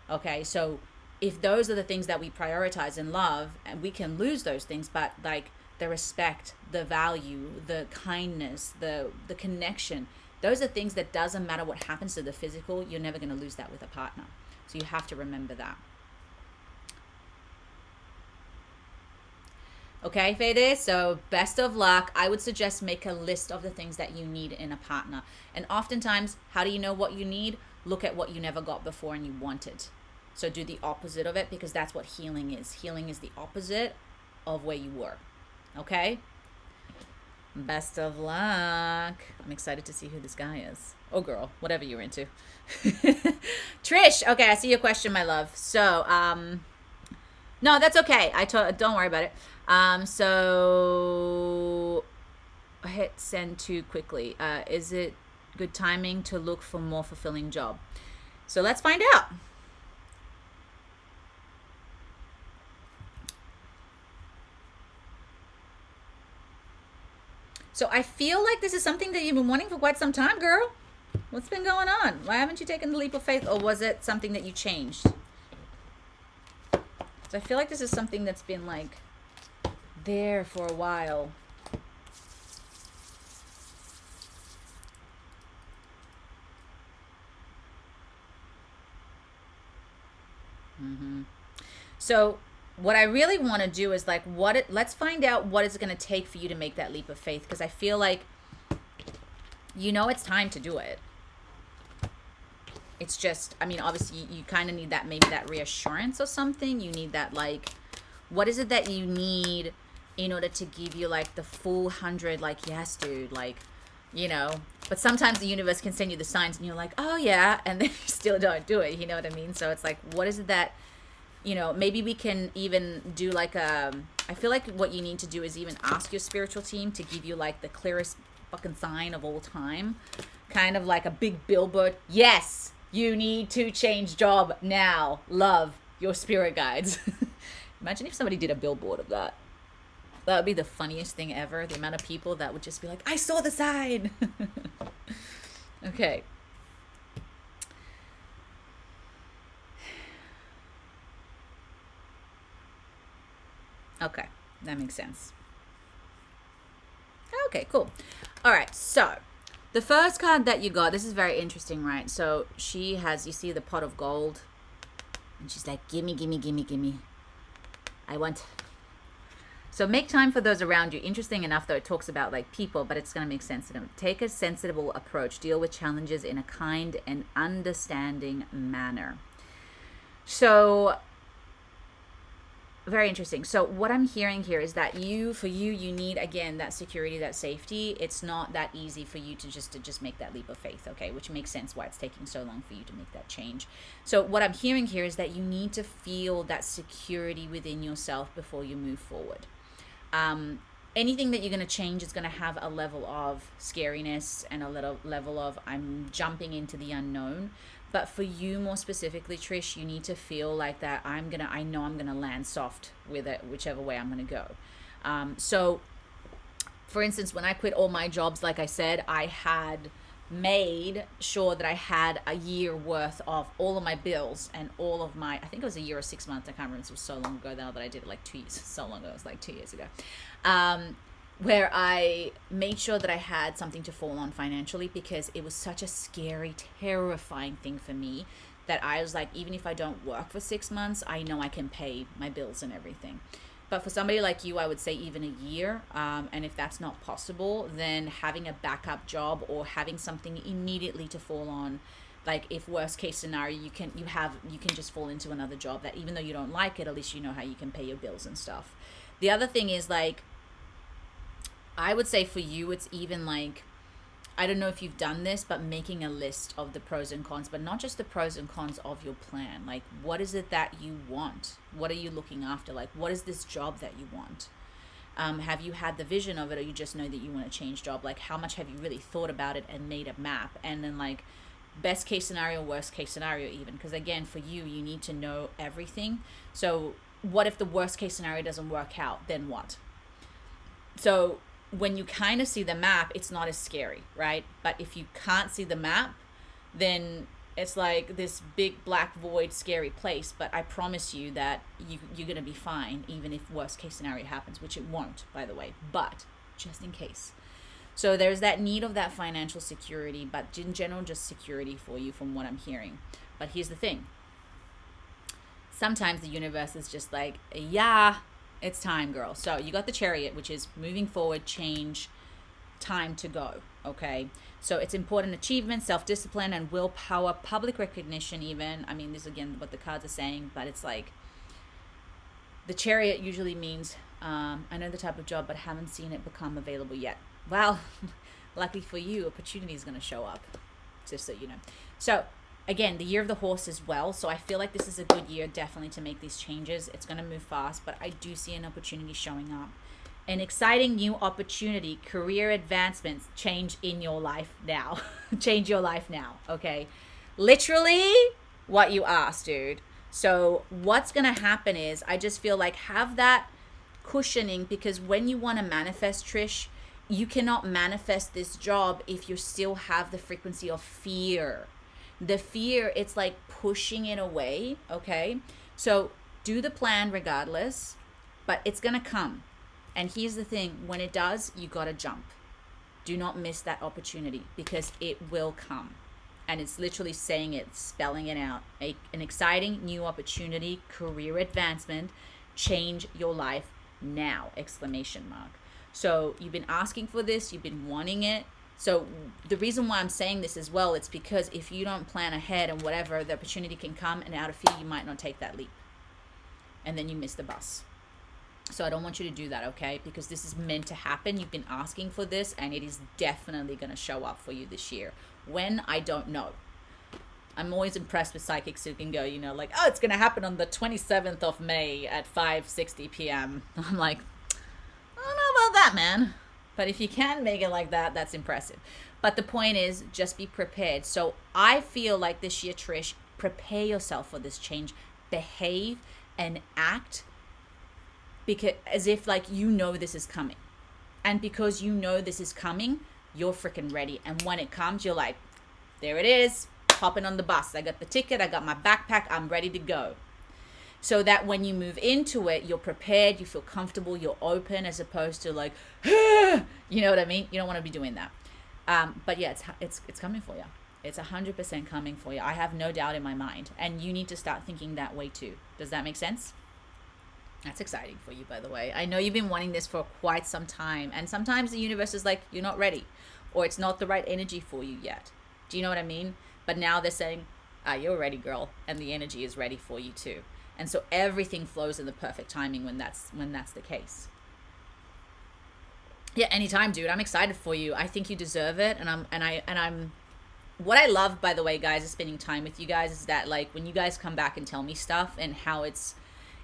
Okay, so if those are the things that we prioritize in love, and we can lose those things, but like the respect, the value, the kindness, the connection, those are things that doesn't matter what happens to the physical, you're never going to lose that with a partner. So you have to remember that. Okay, Fede, so best of luck. I would suggest make a list of the things that you need in a partner. And oftentimes, how do you know what you need? Look at what you never got before and you wanted. So do the opposite of it, because that's what healing is. Healing is the opposite of where you were. Okay? Best of luck. I'm excited to see who this guy is. Or girl, whatever you're into. Trish, okay, I see your question, my love. So, no, that's okay. Don't worry about it. So I hit send too quickly. Is it good timing to look for more fulfilling job? So let's find out. So I feel like this is something that you've been wanting for quite some time, girl. What's been going on? Why haven't you taken the leap of faith, or was it something that you changed? So I feel like this is something that's been like there for a while. So what I really want to do is like let's find out what it's going to take for you to make that leap of faith, because I feel like it's time to do it. It's just, I mean, obviously you kind of need that, maybe that reassurance or something. You need that, like, what is it that you need in order to give you like the full 100, like, yes, dude, like, but sometimes the universe can send you the signs and you're like, oh yeah, and then you still don't do it. You know what I mean? So it's like, what is it that, maybe we can even do like I feel like what you need to do is even ask your spiritual team to give you like the clearest fucking sign of all time, kind of like a big billboard. Yes, you need to change job now. Love, your spirit guides. Imagine if somebody did a billboard of that. That would be the funniest thing ever. The amount of people that would just be like, I saw the sign. Okay. Okay, that makes sense. Okay, cool. All right, so the first card that you got, this is very interesting, right? So she has, you see the pot of gold, and she's like, gimme, gimme, gimme, gimme. I want. So make time for those around you. Interesting enough, though, it talks about like people, but it's going to make sense to them. Take a sensible approach. Deal with challenges in a kind and understanding manner. So very interesting. So what I'm hearing here is that you need, again, that security, that safety. It's not that easy for you to just make that leap of faith, okay? Which makes sense why it's taking so long for you to make that change. So what I'm hearing here is that you need to feel that security within yourself before you move forward. Anything that you're going to change is going to have a level of scariness and a little level of I'm jumping into the unknown. But for you more specifically, Trish, you need to feel like that I know I'm gonna land soft with it, whichever way I'm gonna go. So for instance, when I quit all my jobs, like I said, I had made sure that I had a year worth of all of my bills and all of my, I think it was a year or 6 months, I can't remember, it was so long ago now that I did it, like 2 years, so long ago, it was like 2 years ago, where I made sure that I had something to fall on financially, because it was such a scary, terrifying thing for me that I was like, even if I don't work for 6 months, I know I can pay my bills and everything. But for somebody like you, I would say even a year. And if that's not possible, then having a backup job or having something immediately to fall on, like if worst case scenario, you can just fall into another job that even though you don't like it, at least you know how you can pay your bills and stuff. The other thing is, like, I would say for you, it's even like, I don't know if you've done this, but making a list of the pros and cons, but not just the pros and cons of your plan. Like, what is it that you want? What are you looking after? Like, what is this job that you want? Have you had the vision of it, or you just know that you want to change job? Like, how much have you really thought about it and made a map? And then like best case scenario, worst case scenario even. Because again, for you, you need to know everything. So what if the worst case scenario doesn't work out? Then what? So when you kind of see the map, it's not as scary, right? But if you can't see the map, then it's like this big black void, scary place. But I promise you that you're going to be fine, even if worst case scenario happens, which it won't, by the way, but just in case. So there's that need of that financial security, but in general, just security for you from what I'm hearing. But here's the thing. Sometimes the universe is just like, yeah, it's time, girl. So you got the Chariot, which is moving forward, change, time to go. Okay. So it's important achievement, self-discipline, and willpower, public recognition even. I mean, this is again what the cards are saying, but it's like the Chariot usually means, I know the type of job, but haven't seen it become available yet. Well, lucky for you, opportunity is going to show up, just so you know. So again, the year of the horse as well. So I feel like this is a good year definitely to make these changes. It's going to move fast, but I do see an opportunity showing up. An exciting new opportunity, career advancements, change in your life now. Change your life now, okay? Literally what you asked, dude. So what's going to happen is, I just feel like have that cushioning, because when you want to manifest, Trish, you cannot manifest this job if you still have the frequency of fear. The fear, it's like pushing it away, okay? So do the plan regardless, but it's gonna come. And here's the thing, when it does, you gotta jump. Do not miss that opportunity because it will come. And it's literally saying it, spelling it out. An exciting new opportunity, career advancement, change your life now, exclamation mark. So you've been asking for this, you've been wanting it. So the reason why I'm saying this as well, it's because if you don't plan ahead and whatever, the opportunity can come, and out of fear, you might not take that leap. And then you miss the bus. So I don't want you to do that, okay? Because this is meant to happen. You've been asking for this, and it is definitely going to show up for you this year. When? I don't know. I'm always impressed with psychics who can go, you know, like, oh, it's going to happen on the 27th of May at 5:60 p.m. I'm like, I don't know about that, man. But if you can make it like that, that's impressive. But the point is, just be prepared. So I feel like this year, Trish, prepare yourself for this change. Behave and act because as if like you know this is coming. And because you know this is coming, you're freaking ready. And when it comes, you're like, there it is, hopping on the bus. I got the ticket, I got my backpack, I'm ready to go. So that when you move into it, you're prepared, you feel comfortable, you're open, as opposed to like, you know what I mean? You don't want to be doing that. But yeah, it's coming for you. It's 100% coming for you. I have no doubt in my mind. And you need to start thinking that way too. Does that make sense? That's exciting for you, by the way. I know you've been wanting this for quite some time. And sometimes the universe is like, you're not ready. Or it's not the right energy for you yet. Do you know what I mean? But now they're saying, you're ready, girl. And the energy is ready for you too. And so everything flows in the perfect timing when that's the case. Yeah, anytime, dude. I'm excited for you. I think you deserve it. And I'm what I love, by the way, guys, is spending time with you guys, is that like when you guys come back and tell me stuff and how it's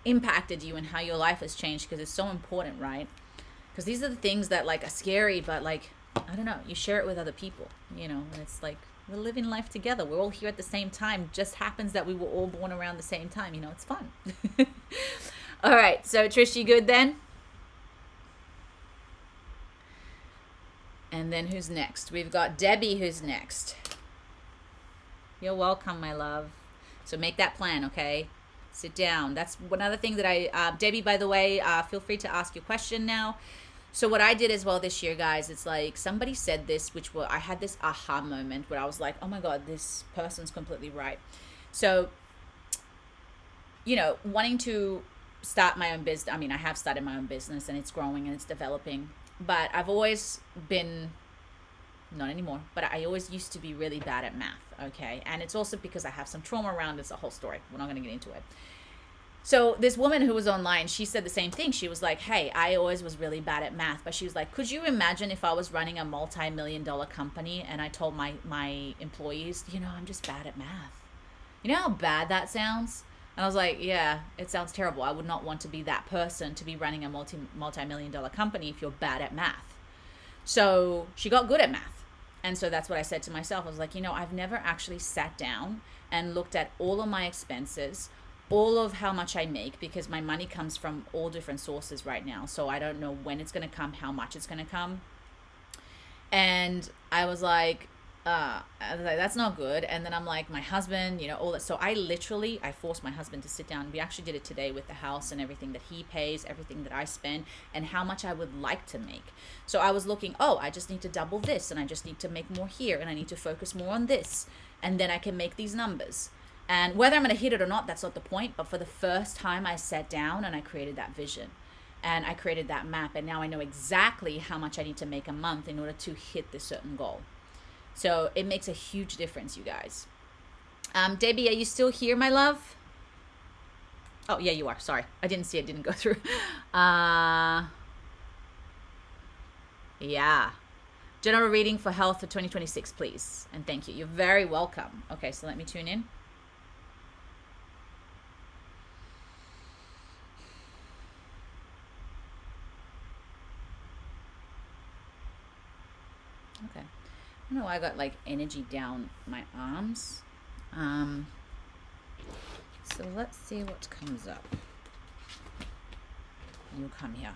impacted you and how your life has changed, because it's so important, right? Because these are the things that like are scary, but like, I don't know, you share it with other people, you know, and it's like, we're living life together. We're all here at the same time. Just happens that we were all born around the same time. You know, it's fun. All right. So, Trish, you good then? And then who's next? We've got Debbie who's next. You're welcome, my love. So make that plan, okay? Sit down. That's another thing that Debbie, by the way, feel free to ask your question now. So what I did as well this year, guys, it's like somebody said this, I had this aha moment where I was like, oh my God, this person's completely right. So, you know, wanting to start my own business. I mean, I have started my own business and it's growing and it's developing, but I've always been, not anymore, but I always used to be really bad at math. Okay. And it's also because I have some trauma around it. It's a whole story. We're not going to get into it. So this woman who was online, she said the same thing. She was like, hey, I always was really bad at math. But she was like, could you imagine if I was running a multi-million-dollar company and I told my employees, you know, I'm just bad at math. You know how bad that sounds? And I was like, yeah, it sounds terrible. I would not want to be that person to be running a multi-million-dollar company if you're bad at math. So she got good at math. And so that's what I said to myself. I was like, you know, I've never actually sat down and looked at all of my expenses, all of how much I make, because my money comes from all different sources right now. So I don't know when it's going to come, how much it's going to come. And I was like, that's not good. And then I'm like, my husband, you know, all that. So I forced my husband to sit down. We actually did it today with the house and everything that he pays, everything that I spend, and how much I would like to make. So I was looking, I just need to double this, and I just need to make more here, and I need to focus more on this, and then I can make these numbers. And whether I'm going to hit it or not, that's not the point. But for the first time, I sat down and I created that vision. And I created that map. And now I know exactly how much I need to make a month in order to hit this certain goal. So it makes a huge difference, you guys. Debbie, are you still here, my love? Oh, yeah, you are. Sorry. I didn't see it. Didn't go through. Yeah. General reading for health for 2026, please. And thank you. You're very welcome. Okay, so let me tune in. Okay. I don't know why I got like energy down my arms. So let's see what comes up. You come here.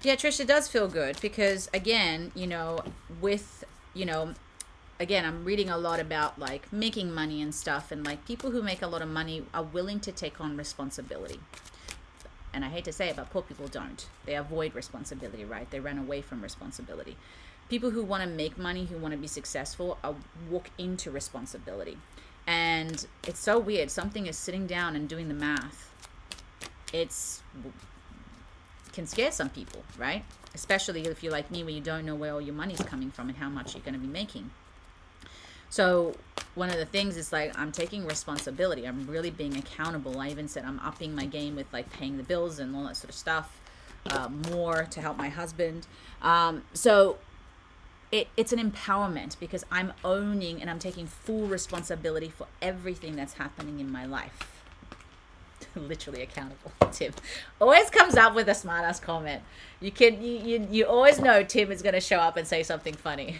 Yeah, Trish, it does feel good because again, with, you know, again, I'm reading a lot about like making money and stuff, and like people who make a lot of money are willing to take on responsibility. And I hate to say it, but poor people don't. They avoid responsibility, right? They run away from responsibility. People who want to make money, who want to be successful, walk into responsibility. And it's so weird. Something is sitting down and doing the math. It's can scare some people, right? Especially if you're like me, where you don't know where all your money's coming from and how much you're going to be making. So one of the things is like I'm taking responsibility. I'm really being accountable. I even said I'm upping my game with like paying the bills and all that sort of stuff, more to help my husband. So it's an empowerment because I'm owning and I'm taking full responsibility for everything that's happening in my life. Literally accountable. Tim always comes up with a smart ass comment. You always know Tim is going to show up and say something funny.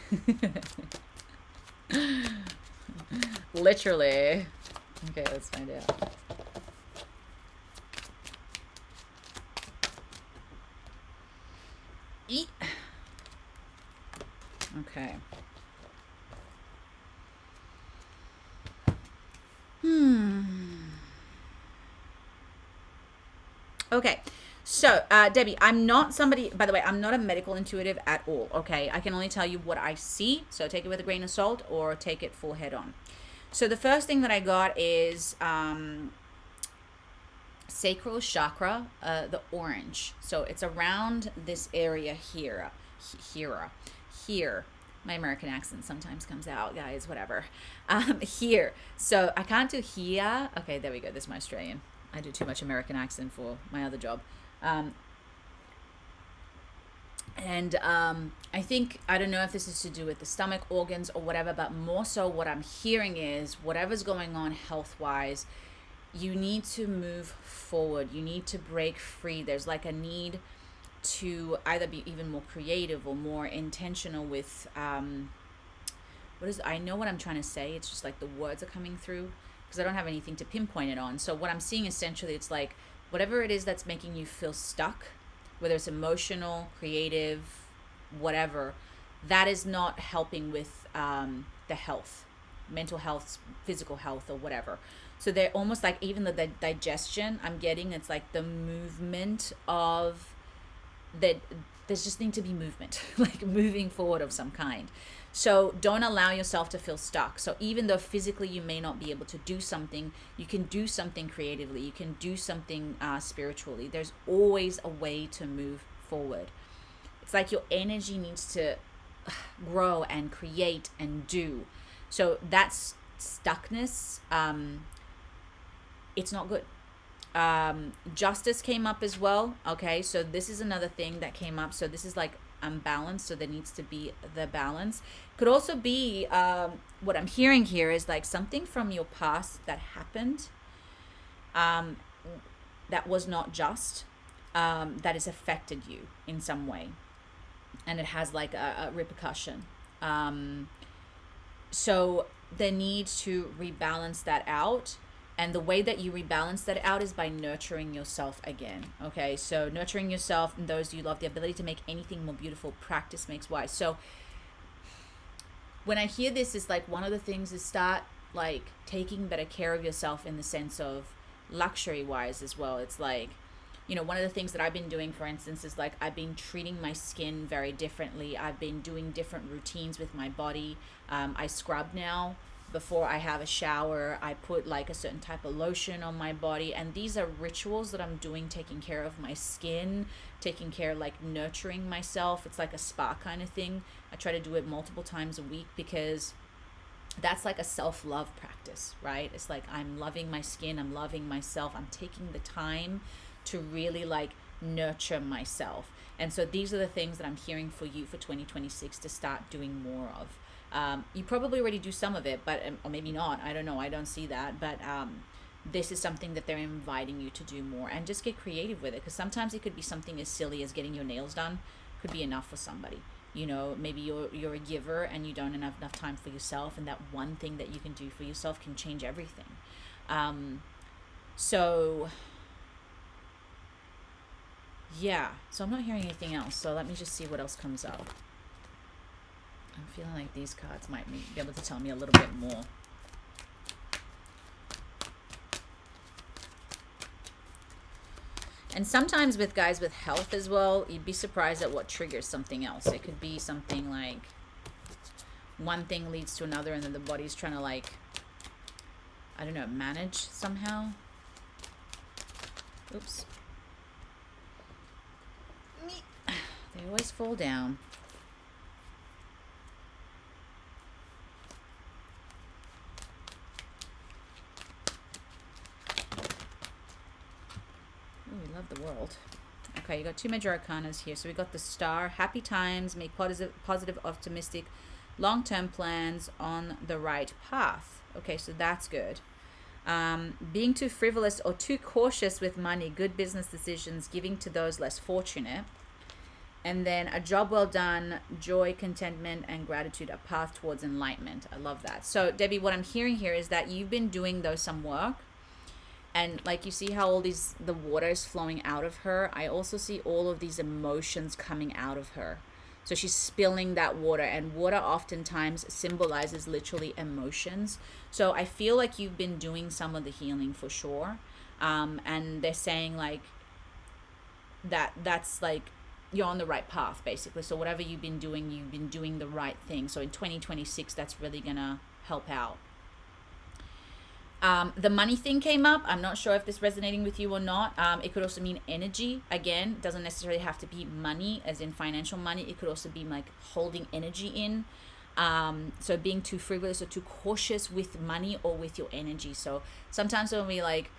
Literally. Okay, let's find out. Eat. Okay. Okay. So, Debbie, I'm not somebody, by the way, I'm not a medical intuitive at all. Okay. I can only tell you what I see. So take it with a grain of salt or take it full head on. So the first thing that I got is sacral chakra, the orange. So it's around this area here. Here. My American accent sometimes comes out, guys, whatever. Here. So I can't do here. Okay, there we go. This is my Australian. I do too much American accent for my other job. I think, I don't know if this is to do with the stomach organs or whatever, but more so what I'm hearing is whatever's going on health-wise, you need to move forward. You need to break free. There's like a need to either be even more creative or more intentional with, I know what I'm trying to say. It's just like the words are coming through because I don't have anything to pinpoint it on. So what I'm seeing essentially, it's like whatever it is that's making you feel stuck, whether it's emotional, creative, whatever, that is not helping with the health, mental health, physical health, or whatever. So they're almost like even the digestion I'm getting, it's like the movement of that. There's just need to be movement, like moving forward of some kind. So don't allow yourself to feel stuck. So even though physically you may not be able to do something, you can do something creatively. You can do something spiritually. There's always a way to move forward. It's like your energy needs to grow and create and do. So that's stuckness. It's not good. Justice came up as well. Okay, so this is another thing that came up. So this is like unbalanced, so there needs to be the balance. Could also be what I'm hearing here is like something from your past that happened that was not just, that has affected you in some way, and it has like a repercussion. So the need to rebalance that out. And the way that you rebalance that out is by nurturing yourself again. Okay, so nurturing yourself and those you love, the ability to make anything more beautiful. Practice makes wise. So when I hear this, is like one of the things is start like taking better care of yourself in the sense of luxury wise as well. It's like, one of the things that I've been doing, for instance, is like I've been treating my skin very differently. I've been doing different routines with my body. I scrub now. Before I have a shower, I put like a certain type of lotion on my body, and these are rituals that I'm doing, taking care of my skin, taking care, like nurturing myself. It's like a spa kind of thing. I try to do it multiple times a week because that's like a self-love practice, right? It's like I'm loving my skin, I'm loving myself, I'm taking the time to really like nurture myself. And so these are the things that I'm hearing for you for 2026 to start doing more of. You probably already do some of it, but or maybe not. I don't know. I don't see that. But this is something that they're inviting you to do more, and just get creative with it. Because sometimes it could be something as silly as getting your nails done. Could be enough for somebody. Maybe you're a giver and you don't have enough time for yourself, and that one thing that you can do for yourself can change everything. So Yeah, so I'm not hearing anything else. So let me just see what else comes up. I'm feeling like these cards might be able to tell me a little bit more. And sometimes with guys with health as well, you'd be surprised at what triggers something else. It could be something like one thing leads to another, and then the body's trying to, like, I don't know, manage somehow. Oops. They always fall down. Oh, we love the world. Okay, you got two major arcanas here. So we got the Star, happy times, make positive, optimistic, long-term plans on the right path. Okay, so that's good. Being too frivolous or too cautious with money, good business decisions, giving to those less fortunate. And then a job well done, joy, contentment, and gratitude, a path towards enlightenment. I love that. So, Debbie, what I'm hearing here is that you've been doing, though, some work. And like, you see how all the water is flowing out of her. I also see all of these emotions coming out of her. So she's spilling that water, and water oftentimes symbolizes literally emotions. So I feel like you've been doing some of the healing for sure. And they're saying like that's like you're on the right path basically. So whatever you've been doing the right thing. So in 2026, that's really gonna help out. The money thing came up. I'm not sure if this is resonating with you or not. It could also mean energy. Again, doesn't necessarily have to be money as in financial money. It could also be like holding energy in. So being too frivolous or too cautious with money or with your energy. So sometimes when we like,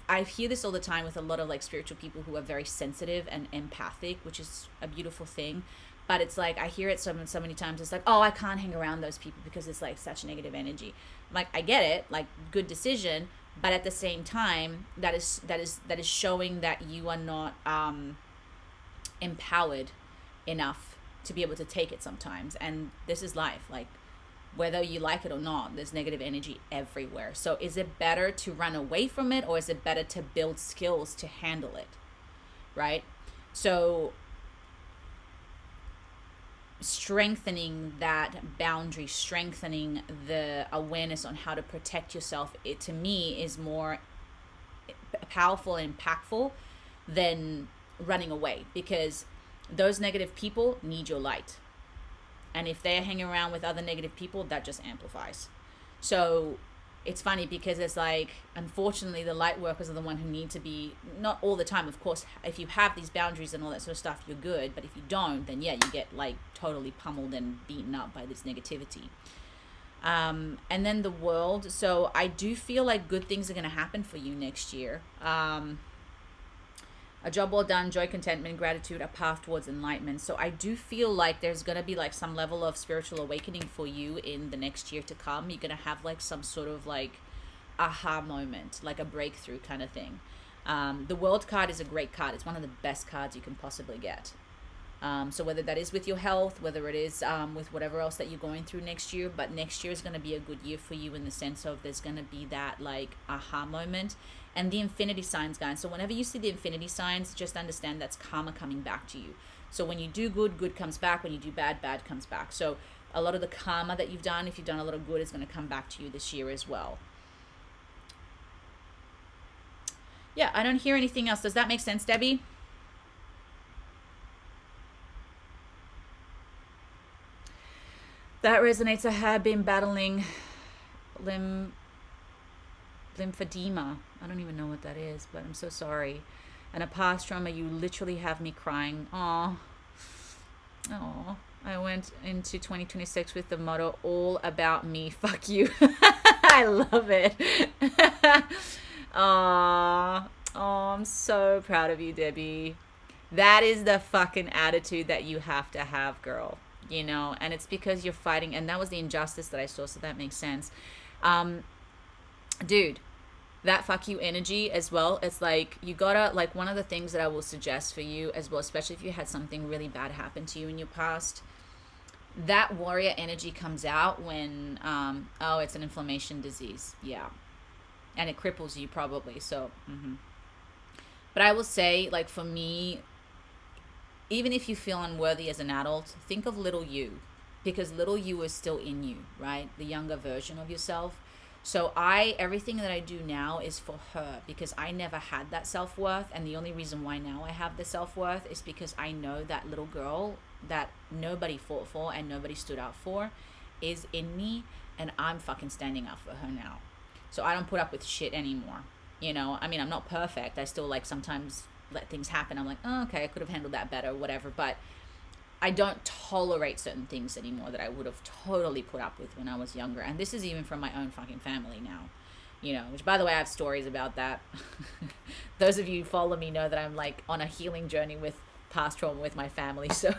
I hear this all the time with a lot of like spiritual people who are very sensitive and empathic, which is a beautiful thing. But it's like, I hear it so many times. It's like, oh, I can't hang around those people because it's like such negative energy. I'm like, I get it, like good decision, but at the same time, that is showing that you are not empowered enough to be able to take it sometimes. And this is life, like whether you like it or not, there's negative energy everywhere. So is it better to run away from it, or is it better to build skills to handle it, right? So strengthening that boundary, strengthening the awareness on how to protect yourself, it to me is more powerful and impactful than running away, because those negative people need your light, and if they're hanging around with other negative people, that just amplifies. So it's funny because it's like, unfortunately, the light workers are the one who need to be, not all the time, of course. If you have these boundaries and all that sort of stuff, you're good. But if you don't, then yeah, you get like totally pummeled and beaten up by this negativity. And then the world. So I do feel like good things are going to happen for you next year. A job well done, joy, contentment, gratitude, a path towards enlightenment. So I do feel like there's going to be like some level of spiritual awakening for you in the next year to come. You're going to have like some sort of like aha moment, like a breakthrough kind of thing. The world card is a great card. It's one of the best cards you can possibly get. So whether that is with your health, whether it is with whatever else that you're going through next year, but next year is going to be a good year for you in the sense of there's going to be that like aha moment. And the infinity signs, guys. So whenever you see the infinity signs, just understand that's karma coming back to you. So when you do good, good comes back. When you do bad, bad comes back. So a lot of the karma that you've done, if you've done a lot of good, is going to come back to you this year as well. Yeah, I don't hear anything else. Does that make sense, Debbie? That resonates. I have been battling lymphedema. I don't even know what that is, but I'm so sorry. And a past trauma, you literally have me crying. Aw. I went into 2026 with the motto, all about me, fuck you. I love it. Aw. Oh, I'm so proud of you, Debbie. That is the fucking attitude that you have to have, girl. You know, and it's because you're fighting, and that was the injustice that I saw, so that makes sense. Dude, that fuck you energy as well, it's like you gotta, like, one of the things that I will suggest for you as well, especially if you had something really bad happen to you in your past, that warrior energy comes out when oh, it's an inflammation disease, yeah, and it cripples you probably. So But I will say, like, for me, even if you feel unworthy as an adult, think of little you, because little you is still in you, right? The younger version of yourself. So everything that I do now is for her, because I never had that self-worth. And the only reason why now I have the self-worth is because I know that little girl that nobody fought for and nobody stood up for is in me, and I'm fucking standing up for her now. So I don't put up with shit anymore. You know, I mean, I'm not perfect. I still, like, sometimes let things happen. I'm like, oh, okay, I could have handled that better, whatever. But I don't tolerate certain things anymore that I would have totally put up with when I was younger. And this is even from my own fucking family now, you know, which, by the way, I have stories about that. Those of you who follow me know that I'm, like, on a healing journey with past trauma with my family. So,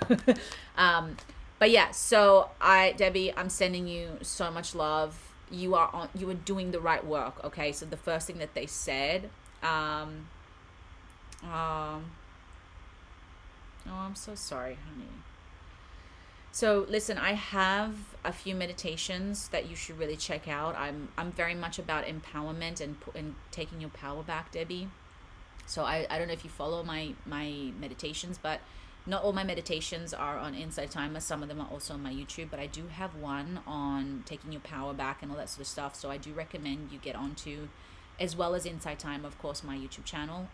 but yeah, so Debbie, I'm sending you so much love. You are doing the right work. Okay. So the first thing that they said, oh, I'm so sorry, honey. So listen, I have a few meditations that you should really check out. I'm very much about empowerment and taking your power back, Debbie. So I don't know if you follow my meditations, but not all my meditations are on Insight Timer. Some of them are also on my YouTube, but I do have one on taking your power back and all that sort of stuff. So I do recommend you get onto, as well as Insight Timer, of course, my YouTube channel.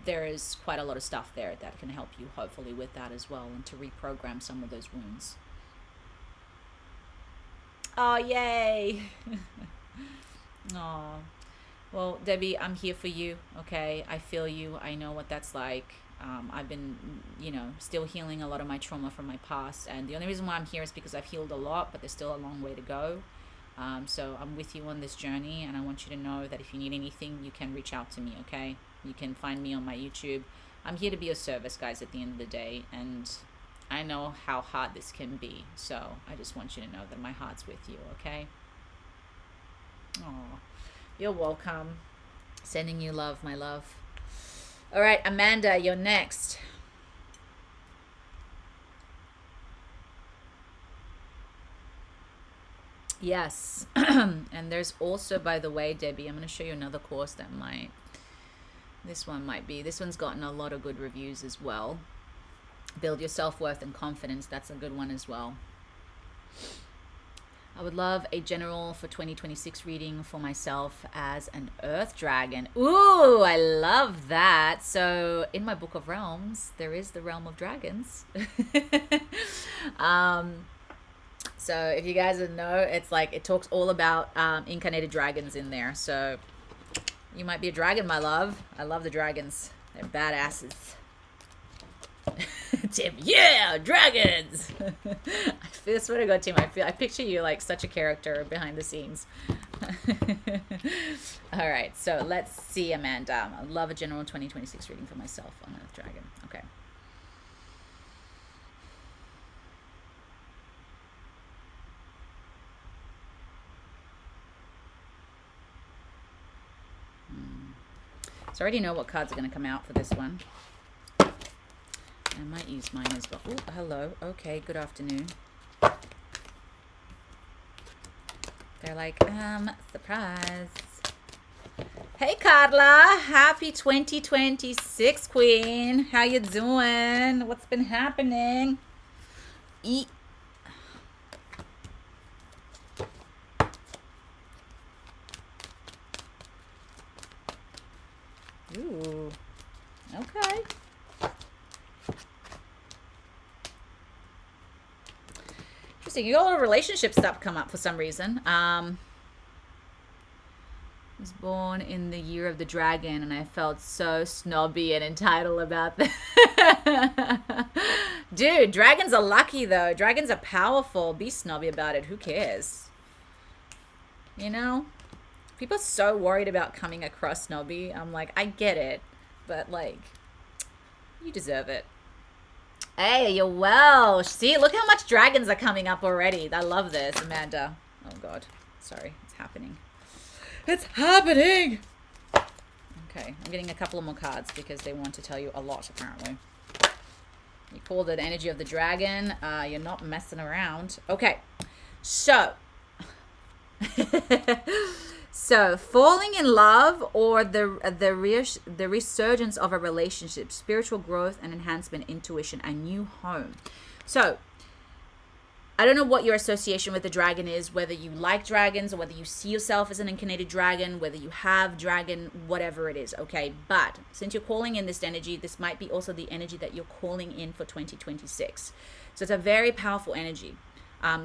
There is quite a lot of stuff there that can help you, hopefully, with that as well, and to reprogram some of those wounds. Oh, yay. Oh, well, Debbie, I'm here for you. Okay, I feel you. I know what that's like. I've been, you know, still healing a lot of my trauma from my past, and the only reason why I'm here is because I've healed a lot, but there's still a long way to go. So I'm with you on this journey, and I want you to know that if you need anything, you can reach out to me. Okay, you can find me on my YouTube. I'm here to be of service, guys, at the end of the day, and I know how hard this can be, so I just want you to know that my heart's with you. Okay. Oh, you're welcome. Sending you love, my love. All right, Amanda, you're next. Yes. And there's also, by the way, Debbie, I'm going to show you another course that this one's gotten a lot of good reviews as well. Build your self-worth and confidence. That's a good one as well. I would love a general for 2026 reading for myself as an earth dragon. Ooh, I love that. So in my book of realms, there is the realm of dragons. So if you guys didn't know, it's like, it talks all about incarnated dragons in there. So you might be a dragon, my love. I love the dragons. They're badasses. Tim, yeah, dragons. I swear to God, Tim, I picture you like such a character behind the scenes. All right, so let's see, Amanda. I love a general 2026 reading for myself on Earth Dragon. Okay. So I already know what cards are going to come out for this one. I might use mine as well. Oh, hello. Okay, good afternoon. They're like, surprise. Hey, Carla. Happy 2026, Queen. How you doing? What's been happening? Ooh. Okay. Interesting. You got a lot of relationship stuff come up for some reason. Was born in the year of the dragon, and I felt so snobby and entitled about that. Dude, dragons are lucky though. Dragons are powerful. Be snobby about it. Who cares? You know? People are so worried about coming across snobby. I'm like, I get it, but like, you deserve it. Hey, you're well. See, look how much dragons are coming up already. I love this, Amanda. Oh God, sorry, it's happening. It's happening. Okay, I'm getting a couple of more cards because they want to tell you a lot, apparently. You called it the energy of the dragon. You're not messing around. Okay, so So, falling in love or the resurgence of a relationship, spiritual growth and enhancement, intuition, a new home. So, I don't know what your association with the dragon is, whether you like dragons or whether you see yourself as an incarnated dragon, whether you have dragon, whatever it is, okay? But since you're calling in this energy, this might be also the energy that you're calling in for 2026. So it's a very powerful energy.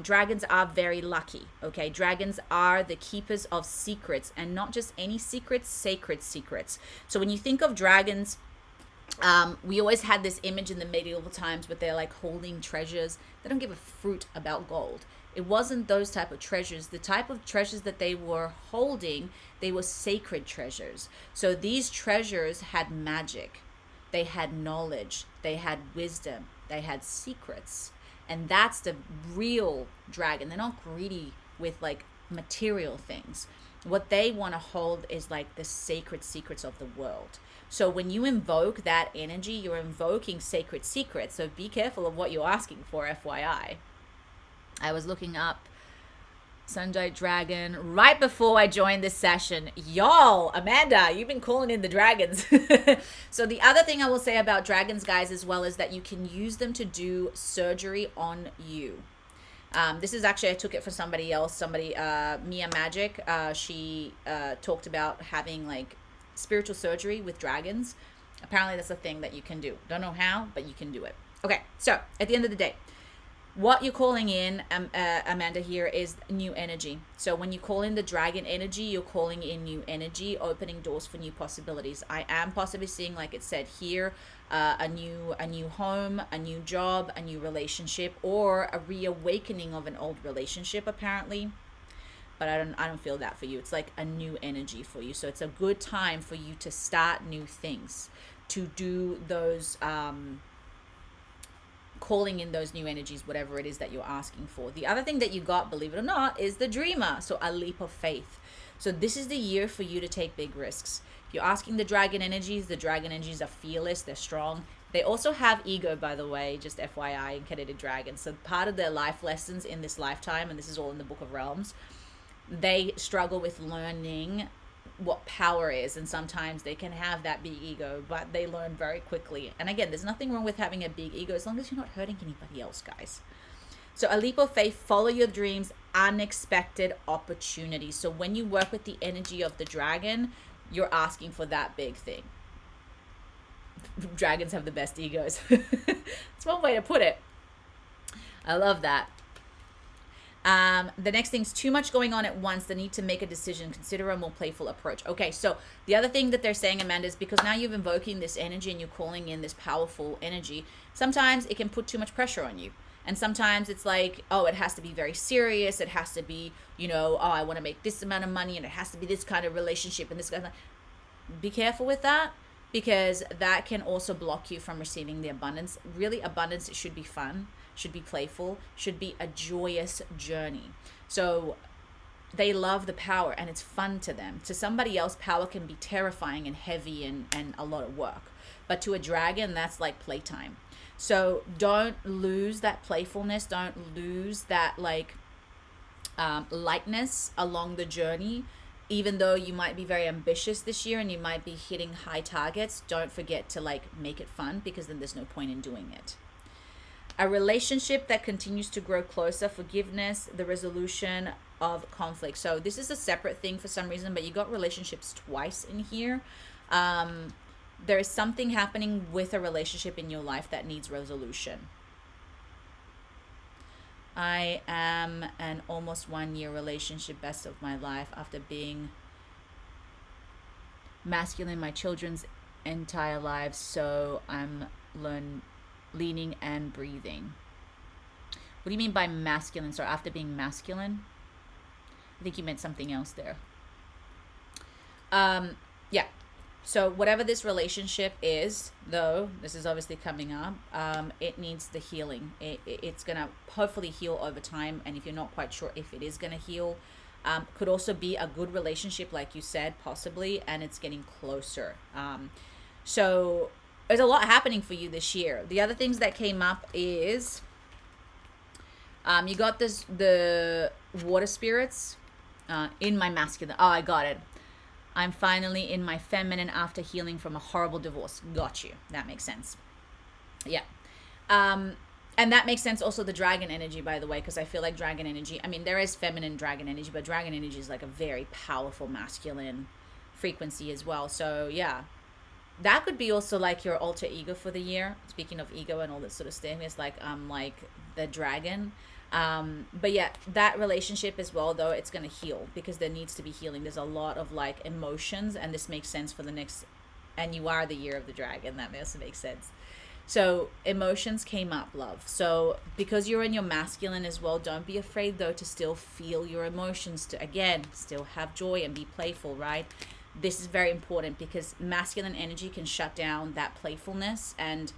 Dragons are very lucky, okay? Dragons are the keepers of secrets, and not just any secrets, sacred secrets. So when you think of dragons, we always had this image in the medieval times where they're like holding treasures. They don't give a fruit about gold. It wasn't those type of treasures. The type of treasures that they were holding, they were sacred treasures. So these treasures had magic. They had knowledge. They had wisdom. They had secrets. And that's the real dragon. They're not greedy with like material things. What they want to hold is like the sacred secrets of the world. So when you invoke that energy, you're invoking sacred secrets. So be careful of what you're asking for, FYI. I was looking up Sunday Dragon right before I joined this session. Y'all, Amanda, you've been calling in the dragons. So the other thing I will say about dragons, guys, as well, is that you can use them to do surgery on you. This is actually, I took it for somebody else, Mia Magic. She talked about having like spiritual surgery with dragons. Apparently that's a thing that you can do. Don't know how, but you can do it. Okay, so at the end of the day, what you're calling in, Amanda, here is new energy. So when you call in the dragon energy, you're calling in new energy, opening doors for new possibilities. I am possibly seeing, like it said here, a new home, a new job, a new relationship, or a reawakening of an old relationship, apparently. But I don't feel that for you. It's like a new energy for you. So it's a good time for you to start new things, to do those calling in those new energies, whatever it is that you're asking for. The other thing that you got, believe it or not, is the dreamer. So a leap of faith. So this is the year for you to take big risks. If you're asking the dragon energies are fearless, they're strong. They also have ego, by the way, just FYI, incarnated dragons. So part of their life lessons in this lifetime, and this is all in the Book of Realms, they struggle with learning what power is, and sometimes they can have that big ego, but they learn very quickly. And again, there's nothing wrong with having a big ego as long as you're not hurting anybody else, guys. So a leap of faith, follow your dreams, unexpected opportunities. So when you work with the energy of the dragon, you're asking for that big thing. Dragons have the best egos. It's one way to put it. I love that. The next thing's too much going on at once. The need to make a decision. Consider a more playful approach. Okay, so the other thing that they're saying, Amanda, is because now you're invoking this energy and you're calling in this powerful energy, sometimes it can put too much pressure on you. And sometimes it's like, oh, it has to be very serious. It has to be, oh, I want to make this amount of money and it has to be this kind of relationship and this kind of... Be careful with that, because that can also block you from receiving the abundance. Really, abundance, it should be fun, should be playful, should be a joyous journey. So they love the power and it's fun to them. To somebody else, power can be terrifying and heavy and a lot of work. But to a dragon, that's like playtime. So don't lose that playfulness. Don't lose that lightness along the journey. Even though you might be very ambitious this year and you might be hitting high targets, don't forget to make it fun, because then there's no point in doing it. A relationship that continues to grow closer, forgiveness, the resolution of conflict. So this is a separate thing for some reason, but you got relationships twice in here. There is something happening with a relationship in your life that needs resolution. I am an almost 1 year relationship, best of my life, after being masculine my children's entire lives. So I'm leaning and breathing. What do you mean by masculine? So after being masculine? I think you meant something else there. Yeah. So whatever this relationship is, though, this is obviously coming up, it needs the healing. It's going to hopefully heal over time. And if you're not quite sure if it is going to heal, could also be a good relationship, like you said, possibly, and it's getting closer. So there's a lot happening for you this year. The other things that came up is you got the water spirits. In my masculine. Oh, I got it. I'm finally in my feminine after healing from a horrible divorce. Got you. That makes sense. Yeah. And that makes sense also, the dragon energy, by the way, because I feel like dragon energy, I mean, there is feminine dragon energy, but dragon energy is like a very powerful masculine frequency as well. So yeah, that could be also like your alter ego for the year. Speaking of ego and all this sort of stuff, it's like the dragon. But yeah, that relationship as well, though, it's going to heal because there needs to be healing. There's a lot of like emotions, and this makes sense for the next, and you are the year of the dragon. That also makes sense. So emotions came up, love. So because you're in your masculine as well, don't be afraid though to still feel your emotions, to again still have joy and be playful, right? This is very important because masculine energy can shut down that playfulness and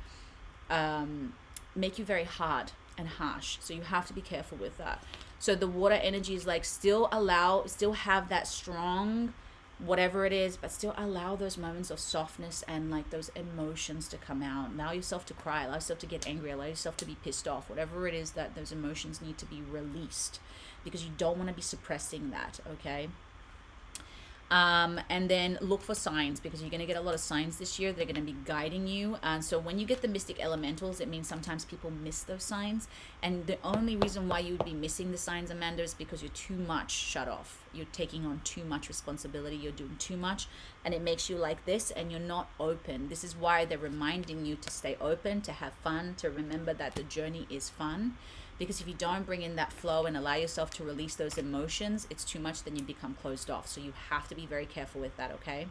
make you very hard and harsh. So you have to be careful with that. So the water energy is like still have that strong whatever it is, but still allow those moments of softness and like those emotions to come out. Allow yourself to cry, allow yourself to get angry, allow yourself to be pissed off, whatever it is that those emotions need to be released, because you don't want to be suppressing that. Okay. And then look for signs, because you're going to get a lot of signs this year. They're going to be guiding you. And so when you get the mystic elementals, it means sometimes people miss those signs. And the only reason why you would be missing the signs, Amanda, is because you're too much shut off. You're taking on too much responsibility. You're doing too much, and it makes you like this, and you're not open. This is why they're reminding you to stay open, to have fun, to remember that the journey is fun. Because if you don't bring in that flow and allow yourself to release those emotions, it's too much, then you become closed off. So you have to be very careful with that, okay?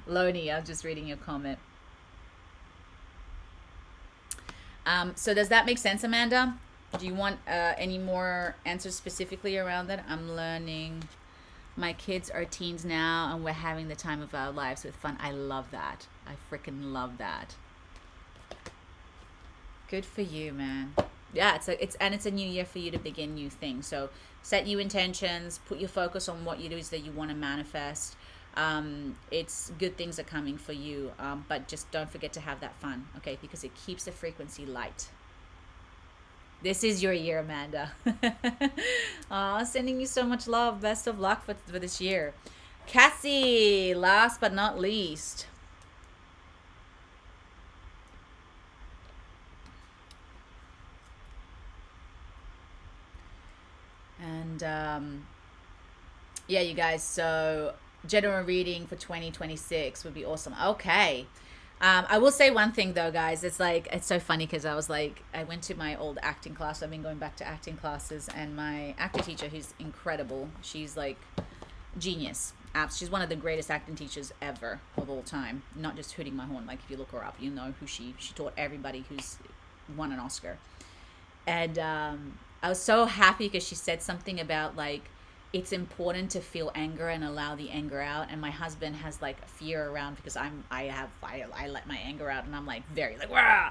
Loni, I'm just reading your comment. So does that make sense, Amanda? Do you want any more answers specifically around that? I'm learning. My kids are teens now, and we're having the time of our lives with fun. I love that. I freaking love that. Good for you, man. Yeah, it's a new year for you to begin new things. So set new intentions, put your focus on what it is that you want to manifest. It's good things are coming for you, but just don't forget to have that fun, okay? Because it keeps the frequency light. This is your year, Amanda. Sending you so much love. Best of luck for this year. Cassie, last but not least. And yeah, you guys, so general reading for 2026 would be awesome. Okay. I will say one thing though, guys. It's so funny because I went to my old acting class. I've been going back to acting classes, and my acting teacher, who's incredible. She's like genius. She's one of the greatest acting teachers ever of all time. Not just hooting my horn. Like if you look her up, you know who she taught everybody who's won an Oscar. And I was so happy because she said something about like, it's important to feel anger and allow the anger out. And my husband has like fear around because I let my anger out, and I'm like very like, wah!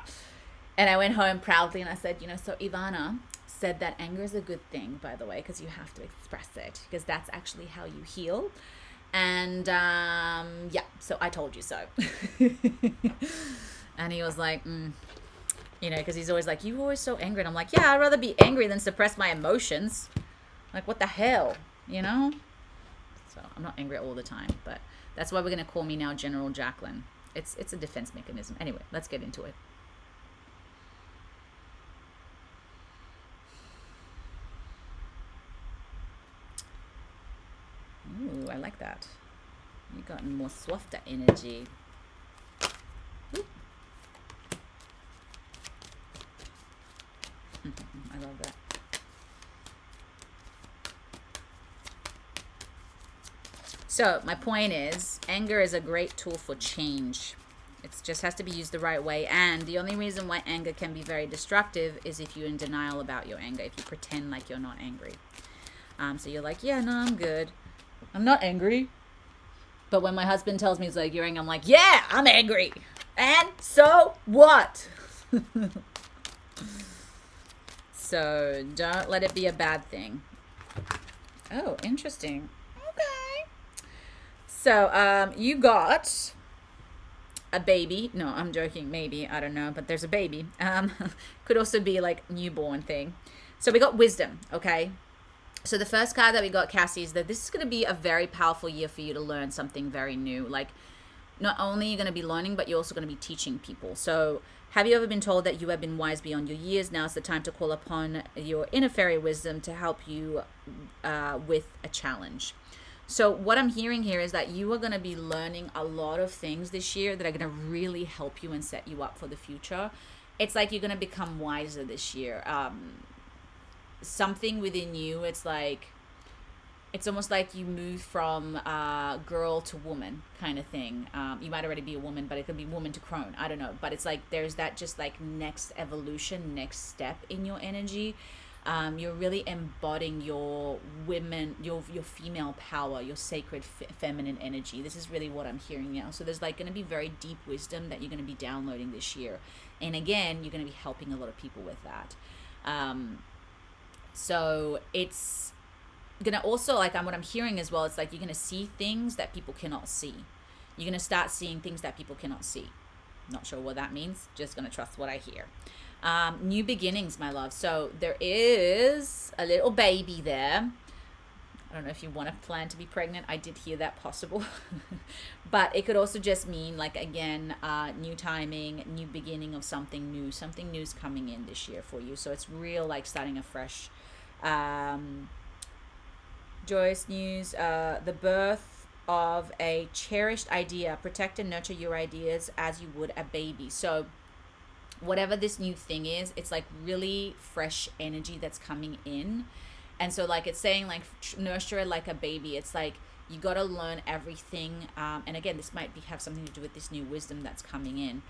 And I went home proudly and I said, so Ivana said that anger is a good thing, by the way, because you have to express it, because that's actually how you heal. And yeah, so I told you so. And he was like, because he's always like, you're always so angry. And I'm like, yeah, I'd rather be angry than suppress my emotions. Like, what the hell, So I'm not angry all the time, but that's why we're going to call me now General Jacqueline. It's a defense mechanism. Anyway, let's get into it. Ooh, I like that. You got more softer energy. Ooh. I love that. So my point is, anger is a great tool for change. It just has to be used the right way. And the only reason why anger can be very destructive is if you're in denial about your anger, if you pretend like you're not angry. So you're like, yeah, no, I'm good. I'm not angry. But when my husband tells me he's like, you're angry, I'm like, yeah, I'm angry. And so what? So don't let it be a bad thing. Oh, interesting. Okay. So you got a baby. No, I'm joking. Maybe, I don't know, but there's a baby. Could also be like newborn thing. So we got wisdom. Okay. So the first card that we got, Cassie, is that this is going to be a very powerful year for you to learn something very new. Like, not only are you going to be learning, but you're also going to be teaching people. So have you ever been told that you have been wise beyond your years? Now is the time to call upon your inner fairy wisdom to help you with a challenge. So what I'm hearing here is that you are going to be learning a lot of things this year that are going to really help you and set you up for the future. It's like you're going to become wiser this year. Something within you, it's almost like you move from girl to woman kind of thing. You might already be a woman, but it could be woman to crone. I don't know. But it's like there's that just like next evolution, next step in your energy. You're really embodying your women, your female power, your sacred feminine energy. This is really what I'm hearing now. So there's like going to be very deep wisdom that you're going to be downloading this year. And again, you're going to be helping a lot of people with that. So it's going to also, like what I'm hearing as well, it's like you're going to see things that people cannot see. You're going to start seeing things that people cannot see. Not sure what that means. Just going to trust what I hear. New beginnings, my love. So there is a little baby there. I don't know if you want to plan to be pregnant. I did hear that possible. But it could also just mean, like, again, new timing, new beginning of something new. Something new is coming in this year for you. So it's real, like, starting afresh. Joyous news, the birth of a cherished idea. Protect and nurture your ideas as you would a baby. So whatever this new thing is, it's like really fresh energy that's coming in. And so like it's saying like nurture it like a baby. It's like you got to learn everything. And again, this might have something to do with this new wisdom that's coming in.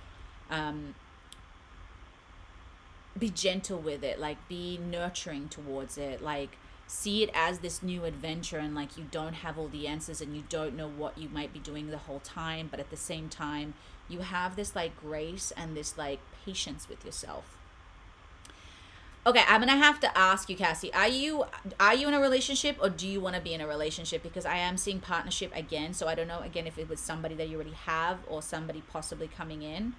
Be gentle with it, like be nurturing towards it, like see it as this new adventure, and like you don't have all the answers and you don't know what you might be doing the whole time, but at the same time you have this like grace and this like patience with yourself. Okay, I'm gonna have to ask you, Cassie, are you in a relationship, or do you want to be in a relationship? Because I am seeing partnership again, so I don't know again if it was somebody that you already have or somebody possibly coming in.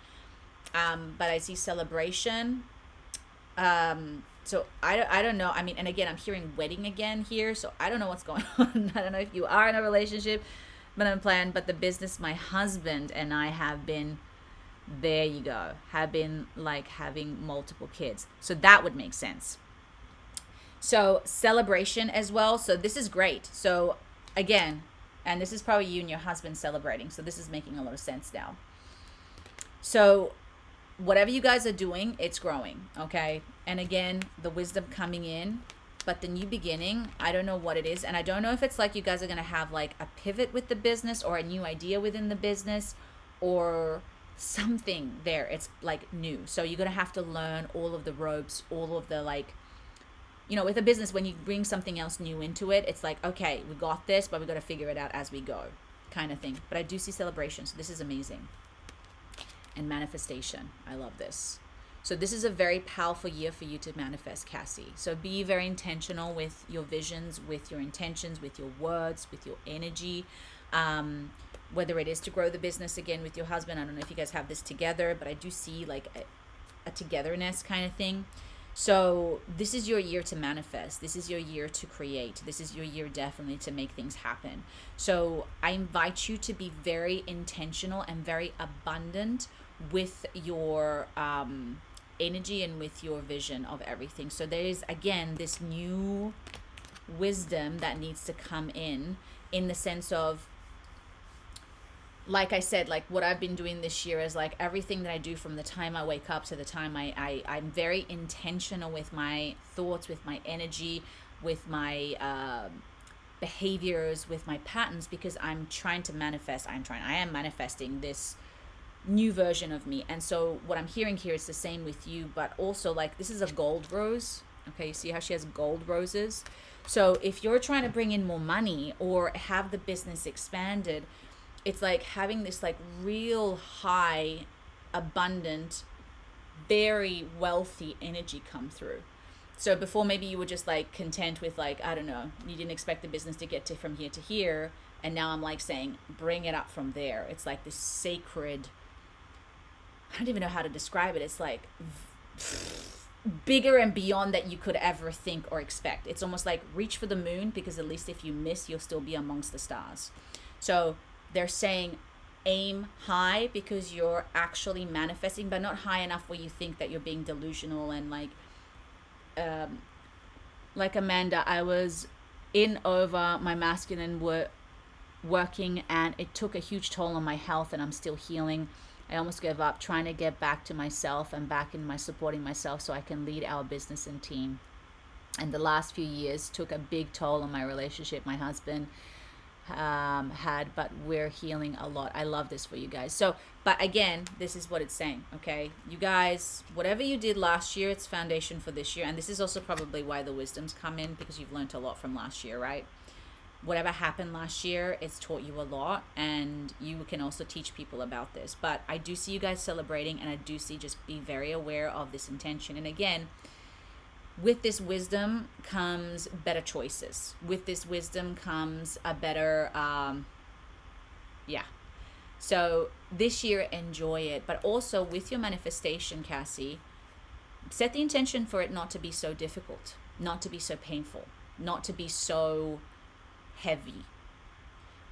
But I see celebration. So I don't know. I mean, and again, I'm hearing wedding again here, so I don't know what's going on. I don't know if you are in a relationship, but I'm planned. But the business my husband and I have been, there you go, have been like having multiple kids. So that would make sense. So celebration as well. So this is great. So again, and this is probably you and your husband celebrating. So this is making a lot of sense now. So whatever you guys are doing, it's growing, okay? And again, the wisdom coming in, but the new beginning, I don't know what it is. And I don't know if it's like you guys are going to have like a pivot with the business or a new idea within the business or something there. It's like new. So you're going to have to learn all of the ropes, all of the like, you know, with a business, when you bring something else new into it, it's like, okay, we got this, but we got to figure it out as we go kind of thing. But I do see celebrations. So this is amazing. And manifestation. I love this. So this is a very powerful year for you to manifest, Cassie. So be very intentional with your visions, with your intentions, with your words, with your energy. Whether it is to grow the business again with your husband. I don't know if you guys have this together, but I do see like a togetherness kind of thing. So this is your year to manifest. This is your year to create. This is your year definitely to make things happen. So I invite you to be very intentional and very abundant with your energy and with your vision of everything. So there is, again, this new wisdom that needs to come in the sense of, like I said, like what I've been doing this year is like everything that I do from the time I wake up to the time I'm very intentional with my thoughts, with my energy, with my behaviors, with my patterns, because I'm trying to manifest. I am manifesting this new version of me. And so what I'm hearing here is the same with you, but also like this is a gold rose. Okay, you see how she has gold roses? So if you're trying to bring in more money or have the business expanded, it's like having this like real high, abundant, very wealthy energy come through. So before maybe you were just like content with like, I don't know, you didn't expect the business to get to from here to here. And now I'm like saying, bring it up from there. It's like this sacred I don't even know how to describe it. It's like bigger and beyond that you could ever think or expect. It's almost like reach for the moon, because at least if you miss, you'll still be amongst the stars. So they're saying aim high, because you're actually manifesting, but not high enough where you think that you're being delusional and like Amanda, I was in over my masculine working, and it took a huge toll on my health, and I'm still healing. I almost gave up trying to get back to myself and back in my supporting myself so I can lead our business and team. And the last few years took a big toll on my relationship my husband had, but we're healing a lot. I love this for you guys. So, but again, this is what it's saying, okay? You guys, whatever you did last year, it's foundation for this year. And this is also probably why the wisdoms come in, because you've learned a lot from last year, right? Whatever happened last year, it's taught you a lot, and you can also teach people about this. But I do see you guys celebrating, and I do see, just be very aware of this intention. And again, with this wisdom comes better choices. With this wisdom comes a better, So this year, enjoy it. But also with your manifestation, Cassie, set the intention for it not to be so difficult, not to be so painful, not to be so heavy.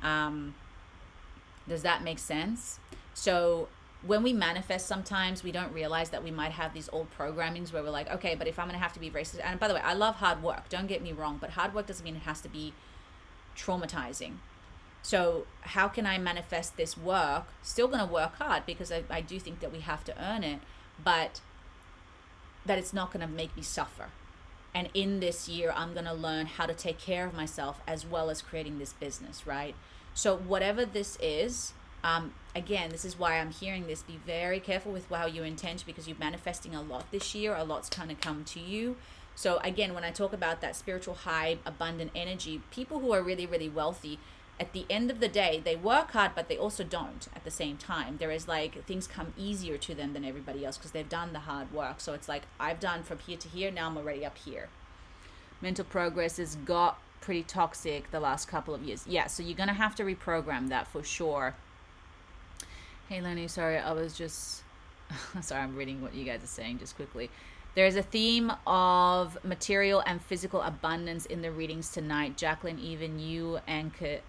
Does that make sense? So when we manifest, sometimes we don't realize that we might have these old programmings where we're like, okay, but if I'm going to have to be racist, and by the way, I love hard work, don't get me wrong, but hard work doesn't mean it has to be traumatizing. So how can I manifest this work? Still going to work hard, because I do think that we have to earn it, but that it's not going to make me suffer. And in this year, I'm going to learn how to take care of myself as well as creating this business, right? So whatever this is, again, this is why I'm hearing this. Be very careful with how you intend, because you're manifesting a lot this year. A lot's kind of come to you. So again, when I talk about that spiritual high, abundant energy, people who are really, really wealthy, at the end of the day, they work hard, but they also don't at the same time. There is like, things come easier to them than everybody else because they've done the hard work. So it's like, I've done from here to here, now I'm already up here. Mental progress has got pretty toxic the last couple of years. Yeah, so you're going to have to reprogram that for sure. Hey, Lenny, sorry, I was just... sorry, I'm reading what you guys are saying just quickly. There's a theme of material and physical abundance in the readings tonight. Jacqueline, even you anecdoted,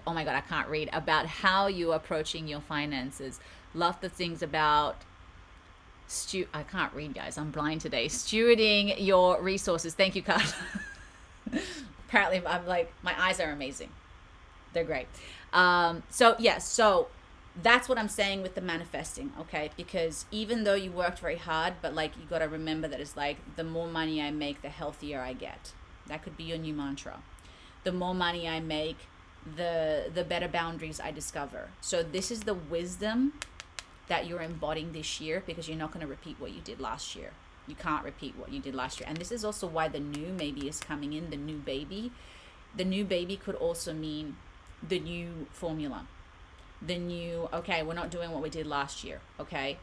oh my God, I can't read, about how you're approaching your finances. Love the things about... I can't read, guys. I'm blind today. Stewarding your resources. Thank you, Carl. Apparently, I'm like, my eyes are amazing. They're great. So that's what I'm saying with the manifesting, okay? Because even though you worked very hard, but like, you got to remember that it's like, the more money I make, the healthier I get. That could be your new mantra. The more money I make, the better boundaries I discover. So this is the wisdom that you're embodying this year, because you're not going to repeat what you did last year. You can't repeat what you did last year. And this is also why the new maybe is coming in, the new baby. The new baby could also mean the new formula. The new, okay, we're not doing what we did last year, okay?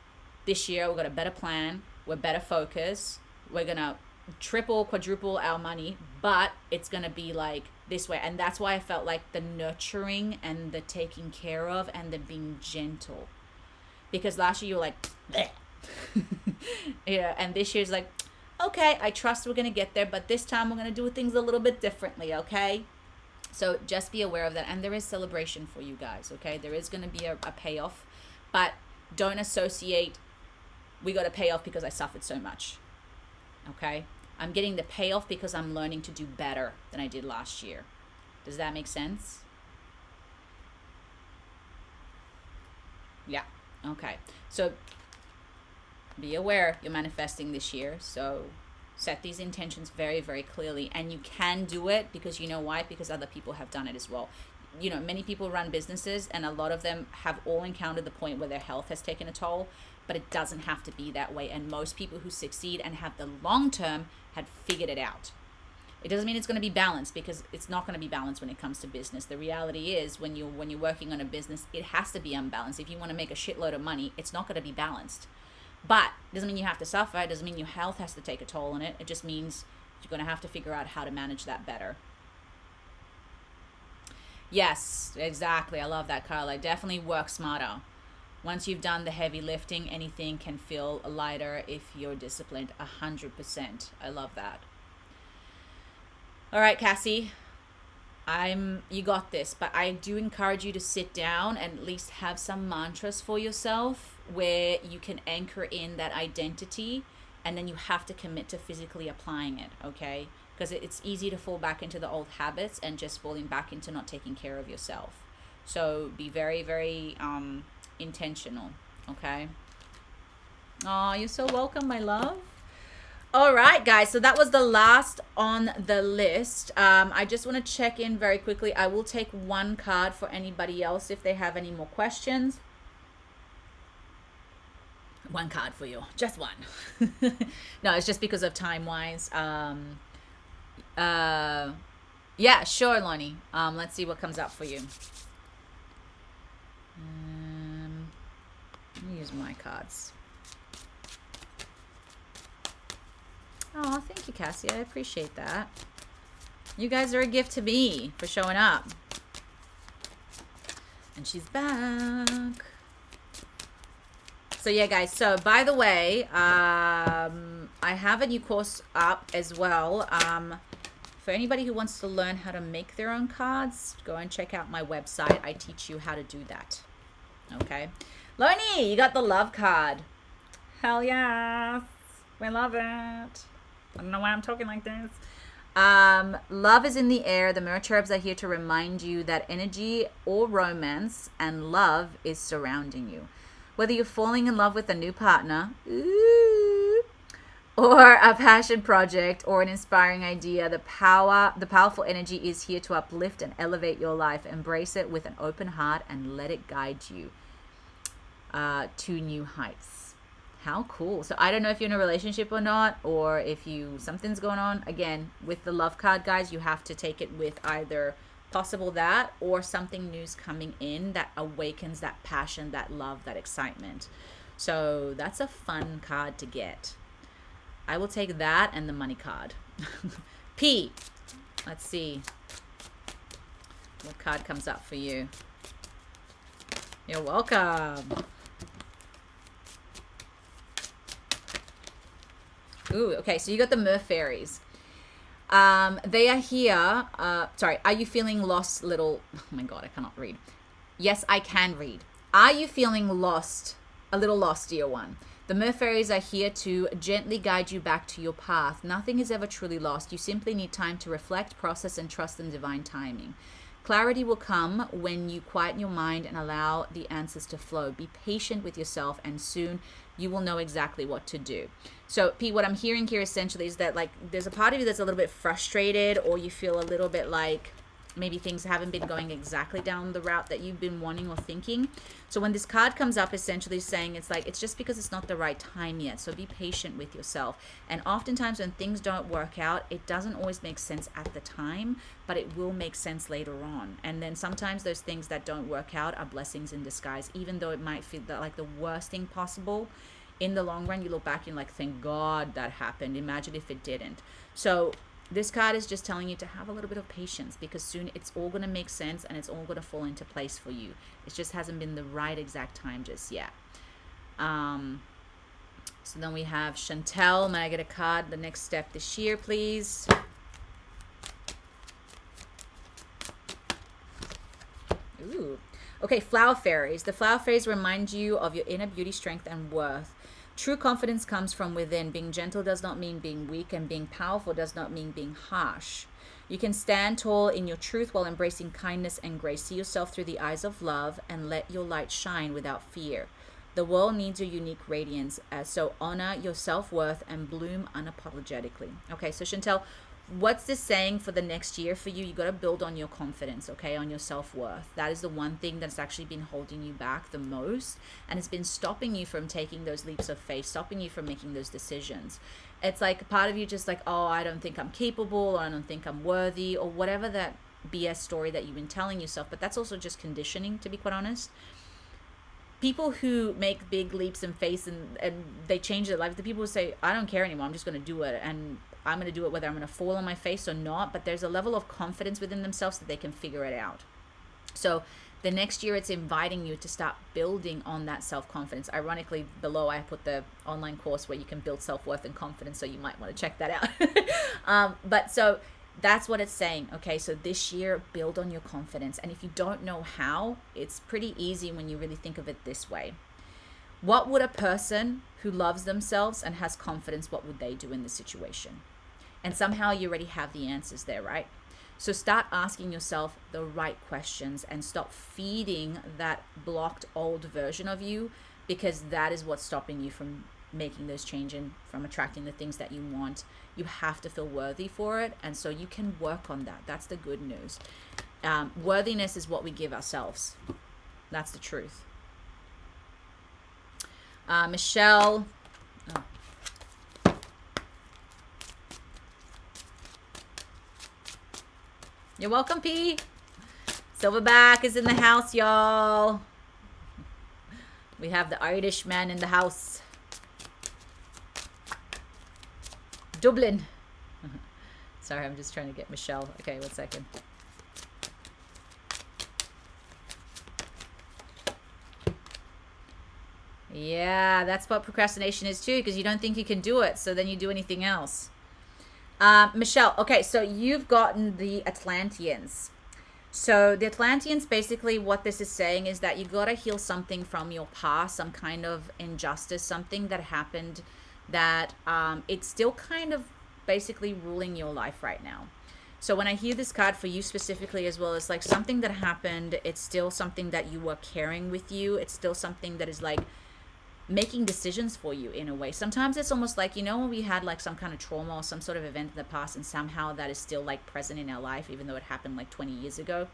This year, we've got a better plan. We're better focused. We're going to triple, quadruple our money, but it's going to be like this way. And that's why I felt like the nurturing and the taking care of and the being gentle. Because last year you were like, bleh. Yeah, and this year's like, okay, I trust we're going to get there, but this time we're going to do things a little bit differently, okay? So just be aware of that. And there is celebration for you guys, okay? There is going to be a payoff, but don't associate, we got a payoff because I suffered so much, okay? I'm getting the payoff because I'm learning to do better than I did last year. Does that make sense? Yeah. Okay, so be aware you're manifesting this year. So set these intentions very, very clearly. And you can do it because you know why? Because other people have done it as well. You know, many people run businesses and a lot of them have all encountered the point where their health has taken a toll, but it doesn't have to be that way. And most people who succeed and have the long term had figured it out. It doesn't mean it's going to be balanced, because it's not going to be balanced when it comes to business. The reality is when you're working on a business, it has to be unbalanced. If you want to make a shitload of money, it's not going to be balanced. But it doesn't mean you have to suffer. It doesn't mean your health has to take a toll on it. It just means you're going to have to figure out how to manage that better. Yes, exactly. I love that, Carla. Definitely work smarter. Once you've done the heavy lifting, anything can feel lighter if you're disciplined. 100%. I love that. All right, Cassie. You got this, but I do encourage you to sit down and at least have some mantras for yourself where you can anchor in that identity, and then you have to commit to physically applying it, okay? Because it's easy to fall back into the old habits and just falling back into not taking care of yourself. So be very, very intentional, okay? Oh, you're so welcome, my love. All right, guys. So that was the last on the list. I just want to check in very quickly. I will take one card for anybody else if they have any more questions. One card for you. Just one. No, it's just because of time-wise. Yeah, sure, Lonnie. Let's see what comes up for you. Let me use my cards. Oh, thank you, Cassie. I appreciate that. You guys are a gift to me for showing up. And she's back. So yeah, guys. So by the way, I have a new course up as well. For anybody who wants to learn how to make their own cards, go and check out my website. I teach you how to do that. Okay. Lonnie, you got the love card. Hell yes. We love it. I don't know why I'm talking like this. Love is in the air. The mirror cherubs are here to remind you that energy or romance and love is surrounding you. Whether you're falling in love with a new partner, or a passion project or an inspiring idea, the powerful energy is here to uplift and elevate your life. Embrace it with an open heart and let it guide you to new heights. How cool. So I don't know if you're in a relationship or not, or if something's going on. Again, with the love card, guys, you have to take it with either possible that or something new's coming in that awakens that passion, that love, that excitement. So that's a fun card to get. I will take that and the money card. P, let's see what card comes up for you. You're welcome. Ooh, okay, so you got the Mer Fairies. They are here. Sorry, are you feeling lost, little... Oh my God, I cannot read. Yes, I can read. Are you feeling lost, a little lost, dear one? The Mer Fairies are here to gently guide you back to your path. Nothing is ever truly lost. You simply need time to reflect, process, and trust in divine timing. Clarity will come when you quieten your mind and allow the answers to flow. Be patient with yourself, and soon you will know exactly what to do. So, Pete, what I'm hearing here essentially is that, like, there's a part of you that's a little bit frustrated, or you feel a little bit like maybe things haven't been going exactly down the route that you've been wanting or thinking. So when this card comes up, essentially saying it's like, it's just because it's not the right time yet. So be patient with yourself. And oftentimes when things don't work out, it doesn't always make sense at the time, but it will make sense later on. And then sometimes those things that don't work out are blessings in disguise, even though it might feel like the worst thing possible. In the long run, you look back and like, thank God that happened. Imagine if it didn't. So this card is just telling you to have a little bit of patience, because soon it's all going to make sense and it's all going to fall into place for you. It just hasn't been the right exact time just yet. So then we have Chantel. May I get a card? The next step this year, please. Ooh. Okay, Flower Fairies. The Flower Fairies remind you of your inner beauty, strength, and worth. True confidence comes from within. Being gentle does not mean being weak, and being powerful does not mean being harsh. You can stand tall in your truth while embracing kindness and grace. See yourself through the eyes of love and let your light shine without fear. The world needs your unique radiance, so honor your self-worth and bloom unapologetically. Okay, so Chantel, what's this saying for the next year for you? You got to build on your confidence, okay, on your self-worth. That is the one thing that's actually been holding you back the most, and it's been stopping you from taking those leaps of faith, stopping you from making those decisions. It's like part of you just like, oh, I don't think I'm capable, or I don't think I'm worthy, or whatever that BS story that you've been telling yourself. But that's also just conditioning, to be quite honest. People who make big leaps in faith and they change their life, the people who say, I don't care anymore, I'm just going to do it, and I'm going to do it whether I'm going to fall on my face or not. But there's a level of confidence within themselves that they can figure it out. So the next year, it's inviting you to start building on that self-confidence. Ironically, below I put the online course where you can build self-worth and confidence, so you might want to check that out. But so that's what it's saying. Okay, so this year, build on your confidence. And if you don't know how, it's pretty easy when you really think of it this way. What would a person who loves themselves and has confidence, what would they do in this situation? And somehow you already have the answers there, right? So start asking yourself the right questions and stop feeding that blocked old version of you, because that is what's stopping you from making those changes and from attracting the things that you want. You have to feel worthy for it. And so you can work on that. That's the good news. Worthiness is what we give ourselves. That's the truth. Michelle. Oh. You're welcome, P. Silverback is in the house, y'all. We have the Irishman in the house. Dublin. Sorry, I'm just trying to get Michelle. Okay, 1 second. Yeah, that's what procrastination is too, because you don't think you can do it, so then you do anything else. Michelle, okay, so you've gotten the Atlanteans. So the Atlanteans, basically what this is saying is that you got to heal something from your past, some kind of injustice, something that happened that it's still kind of basically ruling your life right now. So when I hear this card for you specifically as well, it's like something that happened, it's still something that you were carrying with you. It's still something that is like making decisions for you in a way. Sometimes it's almost like, you know, when we had like some kind of trauma or some sort of event in the past and somehow that is still like present in our life, even though it happened like 20 years ago.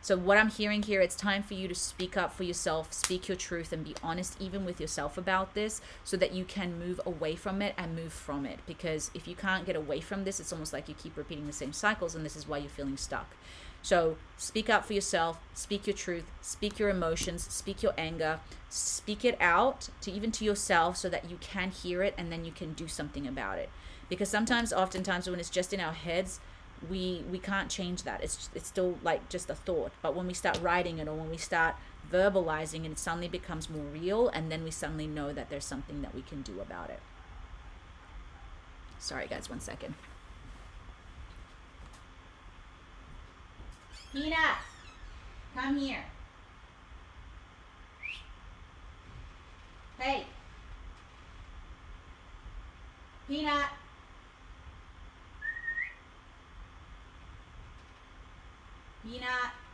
So what I'm hearing here, it's time for you to speak up for yourself, speak your truth, and be honest even with yourself about this, so that you can move away from it and move from it. Because if you can't get away from this, it's almost like you keep repeating the same cycles, and this is why you're feeling stuck. So speak up for yourself, speak your truth, speak your emotions, speak your anger, speak it out to even to yourself, so that you can hear it and then you can do something about it. Because oftentimes when it's just in our heads, we can't change that. It's still like just a thought. But when we start writing it, or when we start verbalizing it, it suddenly becomes more real, and then we suddenly know that there's something that we can do about it. Sorry guys, 1 second. Peanut, come here. Hey. Peanut. Peanut,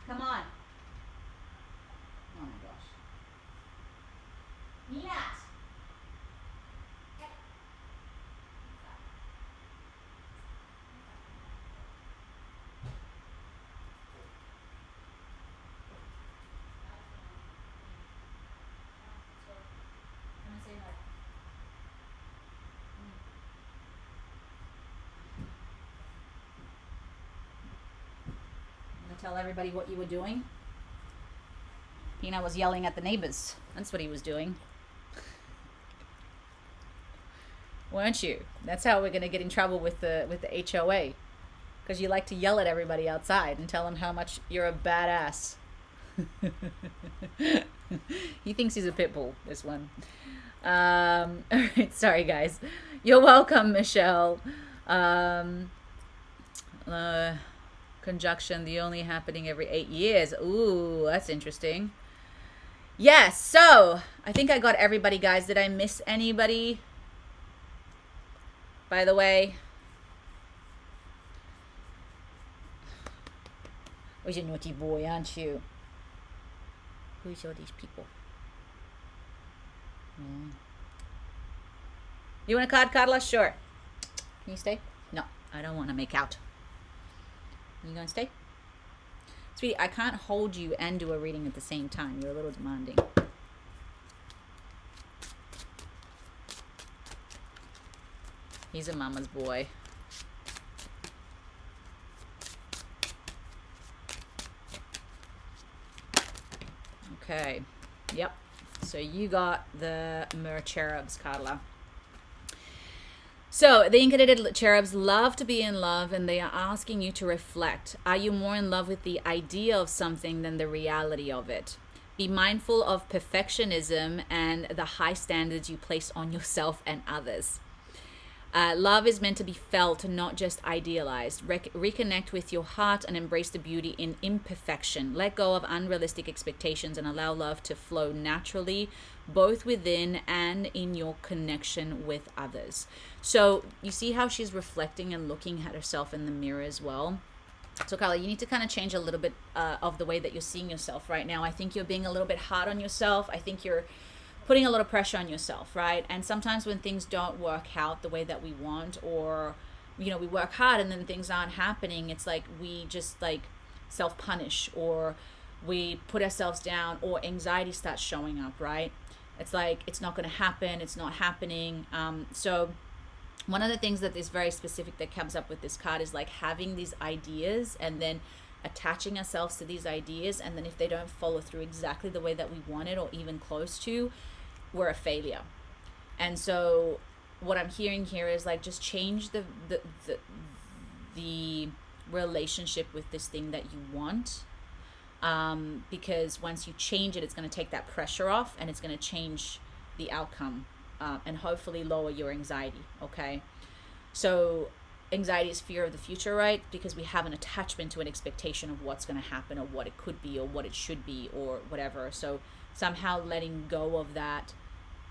come on. Oh my gosh. Peanut. Tell everybody what you were doing. Peanut was yelling at the neighbors. That's what he was doing. Weren't you? That's how we're going to get in trouble with the HOA. Because you like to yell at everybody outside and tell them how much you're a badass. He thinks he's a pit bull, this one. All right, sorry guys. You're welcome, Michelle. Conjunction, the only happening every 8 years. Ooh, that's interesting. Yes, so I think I got everybody, guys. Did I miss anybody? By the way, oh, you're a naughty boy, aren't you? Who's all these people? You want a card, Carla? Sure. Can you stay? No, I don't want to make out. You gonna stay? Sweetie, I can't hold you and do a reading at the same time. You're a little demanding. He's a mama's boy. Okay. Yep. So you got the Mer Cherubs, Carla. So the incarnated cherubs love to be in love, and they are asking you to reflect. Are you more in love with the idea of something than the reality of it? Be mindful of perfectionism and the high standards you place on yourself and others. Love is meant to be felt, not just idealized. Reconnect with your heart and embrace the beauty in imperfection. Let go of unrealistic expectations and allow love to flow naturally, both within and in your connection with others. So you see how she's reflecting and looking at herself in the mirror as well. So Carla, you need to kind of change a little bit of the way that you're seeing yourself right now. I think you're being a little bit hard on yourself. I think you're putting a lot of pressure on yourself, right? And sometimes when things don't work out the way that we want, or we work hard and then things aren't happening, it's like we just like self-punish, or we put ourselves down, or anxiety starts showing up, right? It's like it's not going to happen, it's not happening. So one of the things that is very specific that comes up with this card is like having these ideas and then attaching ourselves to these ideas, and then if they don't follow through exactly the way that we want it or even close to, we're a failure. And so what I'm hearing here is like just change the relationship with this thing that you want, because once you change it, it's going to take that pressure off, and it's going to change the outcome, and hopefully lower your anxiety. Okay, so anxiety is fear of the future, right? Because we have an attachment to an expectation of what's going to happen, or what it could be, or what it should be, or whatever. So somehow letting go of that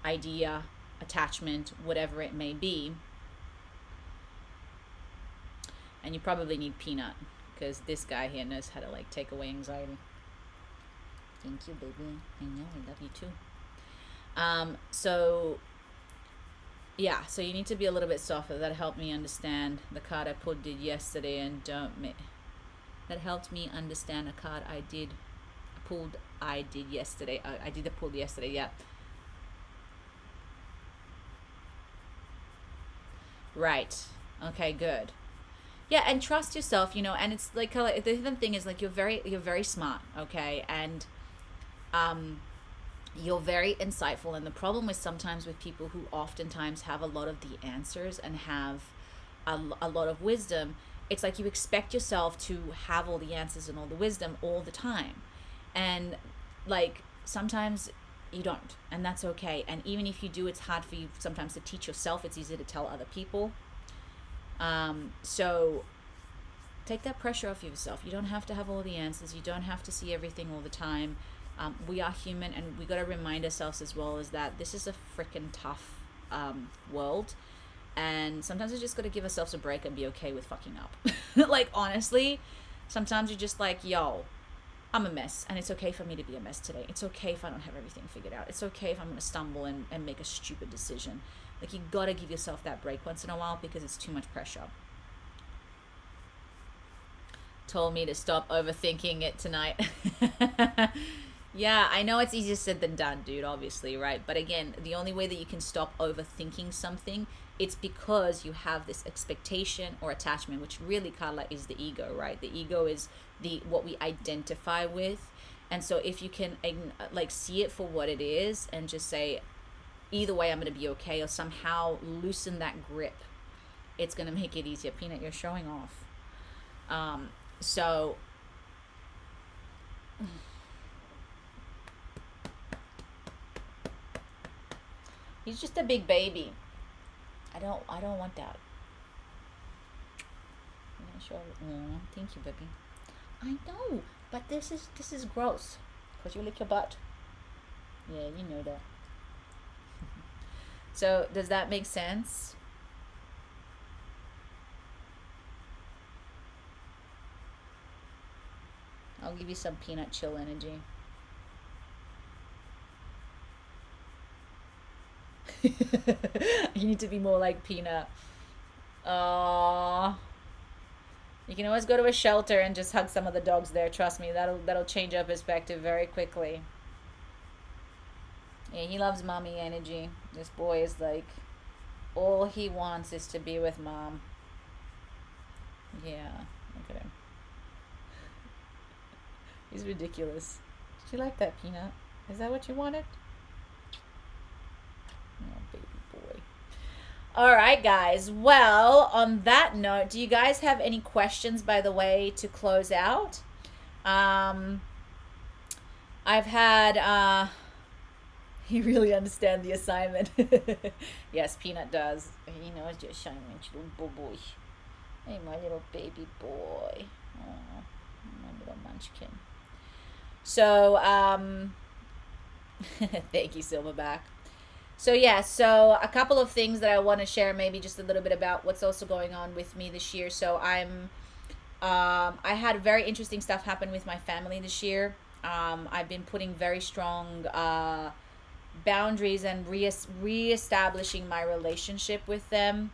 idea, attachment, whatever it may be. And you probably need Peanut, because this guy here knows how to like take away anxiety. Thank you, baby. I know, I love you too. So yeah, so you need to be a little bit softer. That helped me understand the card I pulled did yesterday, and that helped me understand a card I did yesterday. I did the pull yesterday, yeah. Right. Okay, good. Yeah, and trust yourself, and it's like the other thing is like you're very smart, okay? And you're very insightful, and the problem with sometimes with people who oftentimes have a lot of the answers and have a lot of wisdom, it's like you expect yourself to have all the answers and all the wisdom all the time, and like sometimes you don't, and that's okay. And even if you do, it's hard for you sometimes to teach yourself. It's easy to tell other people. So take that pressure off yourself. You don't have to have all the answers. You don't have to see everything all the time. We are human, and we got to remind ourselves as well is that this is a freaking tough world, and sometimes we just got to give ourselves a break and be okay with fucking up. Like honestly, sometimes you're just like, yo, I'm a mess, and it's okay for me to be a mess today. It's okay if I don't have everything figured out. It's okay if I'm going to stumble and make a stupid decision. Like you got to give yourself that break once in a while, because it's too much pressure. Told me to stop overthinking it tonight. Yeah, I know it's easier said than done, dude, obviously, right? But again, the only way that you can stop overthinking something, it's because you have this expectation or attachment, which really, Carla, is the ego, right? The ego is what we identify with. And so if you can like see it for what it is and just say, either way, I'm going to be okay, or somehow loosen that grip, it's going to make it easier. Peanut, you're showing off. So he's just a big baby. I don't want that. I'm gonna show. Oh, thank you, baby. I know, but this is gross. Cause you lick your butt. Yeah, you know that. So does that make sense? I'll give you some Peanut chill energy. You need to be more like Peanut. Aww. You can always go to a shelter and just hug some of the dogs there. Trust me, that'll change your perspective very quickly. Yeah, he loves mommy energy. This boy is like, all he wants is to be with mom. Yeah, look at him. He's ridiculous. Did you like that, Peanut? Is that what you wanted? Oh, baby boy. All right, guys. Well, on that note, do you guys have any questions, by the way, to close out? Um, I've had, he really understand the assignment. Yes, Peanut does. He knows the assignment, little boy. Hey, my little baby boy. Oh, my little munchkin. So, thank you, Silverback. So yeah, so a couple of things that I want to share, maybe just a little bit about what's also going on with me this year. So I had very interesting stuff happen with my family this year. I've been putting very strong boundaries and reestablishing my relationship with them.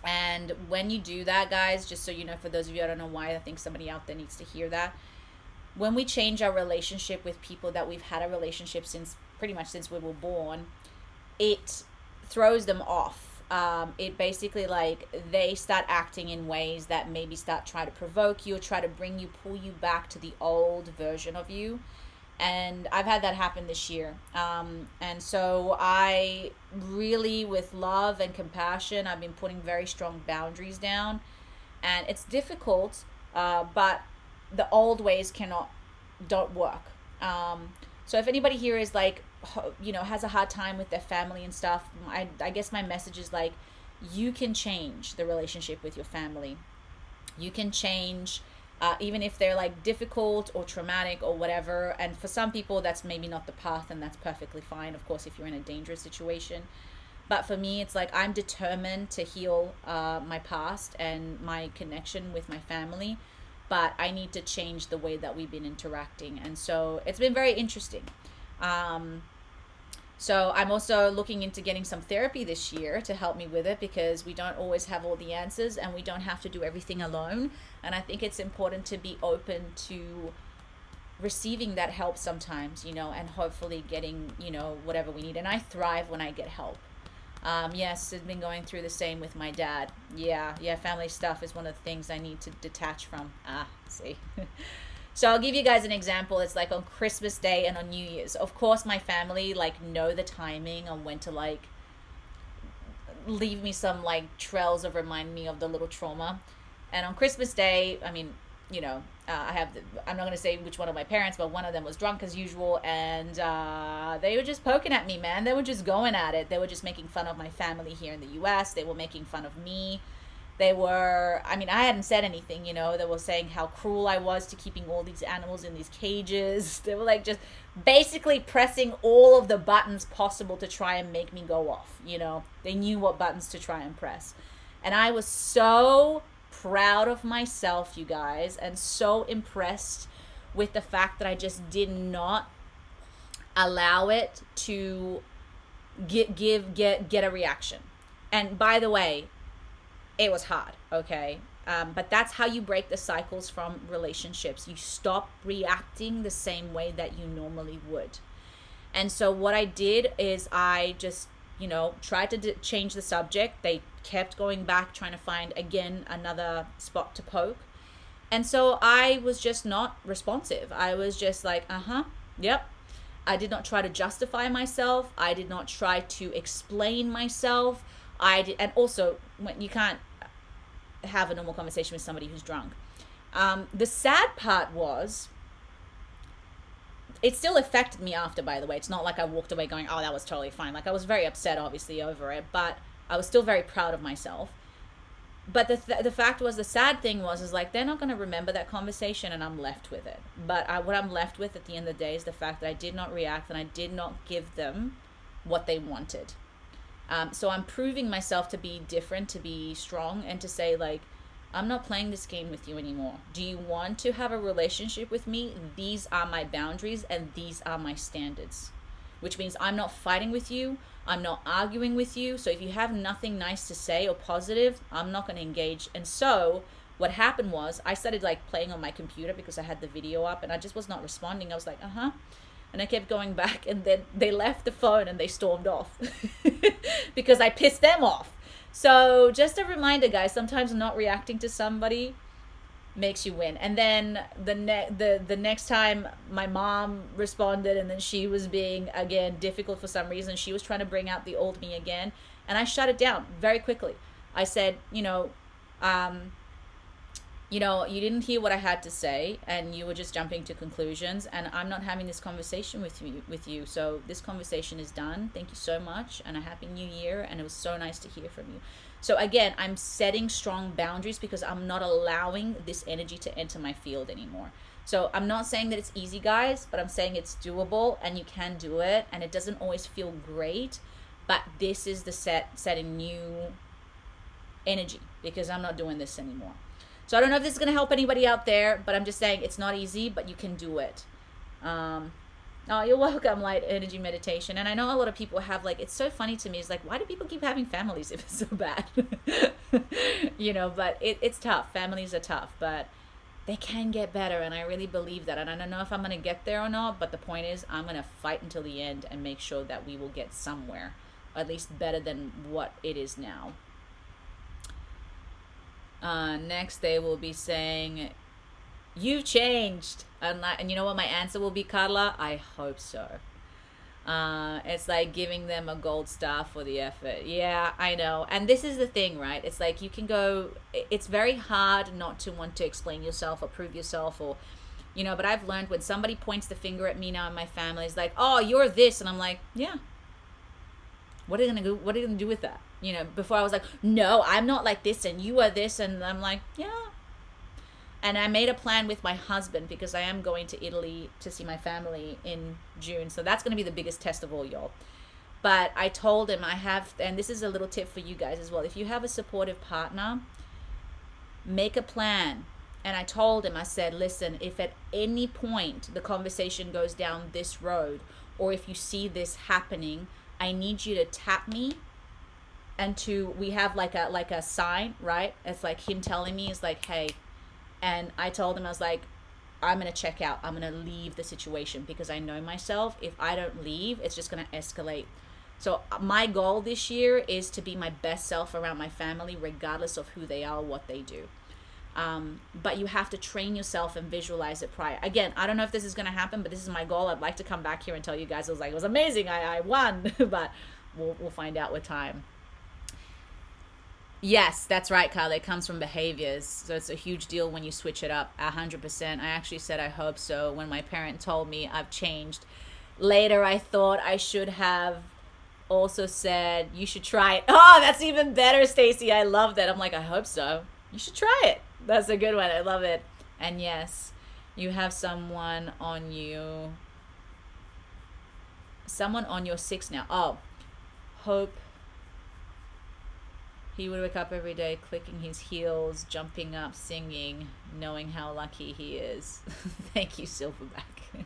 And when you do that, guys, just so you know, for those of you, I don't know why, I think somebody out there needs to hear that. When we change our relationship with people that we've had a relationship since pretty much since we were born, it throws them off. It basically, like, they start acting in ways that maybe start trying to provoke you or try to pull you back to the old version of you. And I've had that happen this year. And so I really, with love and compassion, I've been putting very strong boundaries down. And it's difficult, but the old ways don't work. So if anybody here is like, has a hard time with their family and stuff, I guess my message is like, you can change the relationship with your family. You can change, even if they're like difficult or traumatic or whatever. And for some people, that's maybe not the path, and that's perfectly fine, of course, if you're in a dangerous situation. But for me, it's like I'm determined to heal my past and my connection with my family. But I need to change the way that we've been interacting. And so it's been very interesting. So I'm also looking into getting some therapy this year to help me with it, because we don't always have all the answers and we don't have to do everything alone. And I think it's important to be open to receiving that help sometimes, and hopefully getting, whatever we need. And I thrive when I get help. Yes, I've been going through the same with my dad. Yeah, family stuff is one of the things I need to detach from. See. So I'll give you guys an example. It's like on Christmas Day and on New Year's. Of course, my family know the timing on when to leave me some trails of remind me of the little trauma. And on Christmas Day, I mean, I'm not going to say which one of my parents, but one of them was drunk as usual, and they were just poking at me, man. They were just going at it. They were just making fun of my family here in the U.S. They were making fun of me. I hadn't said anything, they were saying how cruel I was to keeping all these animals in these cages. They were just basically pressing all of the buttons possible to try and make me go off, They knew what buttons to try and press. And I was so proud of myself, you guys, and so impressed with the fact that I just did not allow it to get a reaction. And by the way, it was hard, okay? But that's how you break the cycles from relationships. You stop reacting the same way that you normally would. And so what I did is I just, tried to change the subject. They kept going back, trying to find, again, another spot to poke. And so I was just not responsive. I was just like, yep. I did not try to justify myself. I did not try to explain myself. And also, when you can't have a normal conversation with somebody who's drunk. The sad part was, it still affected me after, by the way. It's not like I walked away going, oh, that was totally fine. I was very upset, obviously, over it, but I was still very proud of myself. But the fact was, the sad thing was they're not going to remember that conversation, and I'm left with it. But what I'm left with at the end of the day is the fact that I did not react, and I did not give them what they wanted. So I'm proving myself to be different, to be strong, and to say, I'm not playing this game with you anymore. Do you want to have a relationship with me? These are my boundaries, and these are my standards. Which means I'm not fighting with you. I'm not arguing with you. So if you have nothing nice to say or positive, I'm not going to engage. And so what happened was, I started playing on my computer because I had the video up, and I just was not responding. I was like, And I kept going back, and then they left the phone and they stormed off because I pissed them off. So just a reminder, guys, sometimes not reacting to somebody makes you win. And then the next time my mom responded, and then she was being again difficult for some reason. She was trying to bring out the old me again, and I shut it down very quickly. I said, you didn't hear what I had to say, and you were just jumping to conclusions, and I'm not having this conversation with you. So this conversation is done. Thank you so much, and a happy new year, and it was so nice to hear from you. So again, I'm setting strong boundaries because I'm not allowing this energy to enter my field anymore. So I'm not saying that it's easy, guys, but I'm saying it's doable and you can do it, and it doesn't always feel great, but this is the setting new energy because I'm not doing this anymore. So I don't know if this is going to help anybody out there, but I'm just saying it's not easy, but you can do it. Oh, you're welcome, Light Energy Meditation. And I know a lot of people have, like, it's so funny to me. It's like, why do people keep having families if it's so bad? But it's tough. Families are tough, but they can get better. And I really believe that. And I don't know if I'm going to get there or not, but the point is I'm going to fight until the end and make sure that we will get somewhere, at least better than what it is now. Next, they will be saying, you've changed. And you know what my answer will be, Carla? I hope so. It's like giving them a gold star for the effort. Yeah, I know. And this is the thing, right? It's like you can go, it's very hard not to want to explain yourself or prove yourself or, but I've learned when somebody points the finger at me now in my family, it's like, oh, you're this. And I'm like, yeah. What are you going to do? What are you going to do with that? Before I was like, no, I'm not like this and you are this. And I'm like, yeah. And I made a plan with my husband because I am going to Italy to see my family in June. So that's going to be the biggest test of all, y'all. But I told him and this is a little tip for you guys as well. If you have a supportive partner, make a plan. And I told him, I said, listen, if at any point the conversation goes down this road, or if you see this happening, I need you to tap me. And we have like a sign, right? It's like him telling me, it's like, hey. And I told him, I was like, I'm going to check out. I'm going to leave the situation because I know myself. If I don't leave, it's just going to escalate. So my goal this year is to be my best self around my family, regardless of who they are or what they do. But you have to train yourself and visualize it prior. Again, I don't know if this is going to happen, but this is my goal. I'd like to come back here and tell you guys, it was amazing. I won, but we'll find out with time. Yes, that's right, Carla. It comes from behaviors. So it's a huge deal when you switch it up, 100%. I actually said I hope so when my parent told me I've changed. Later, I thought I should have also said, you should try it. Oh, that's even better, Stacy. I love that. I'm like, I hope so. You should try it. That's a good one. I love it. And yes, you have someone on your 6 now. Oh, hope he would wake up every day clicking his heels, jumping up, singing, knowing how lucky he is. Thank you, Silverback.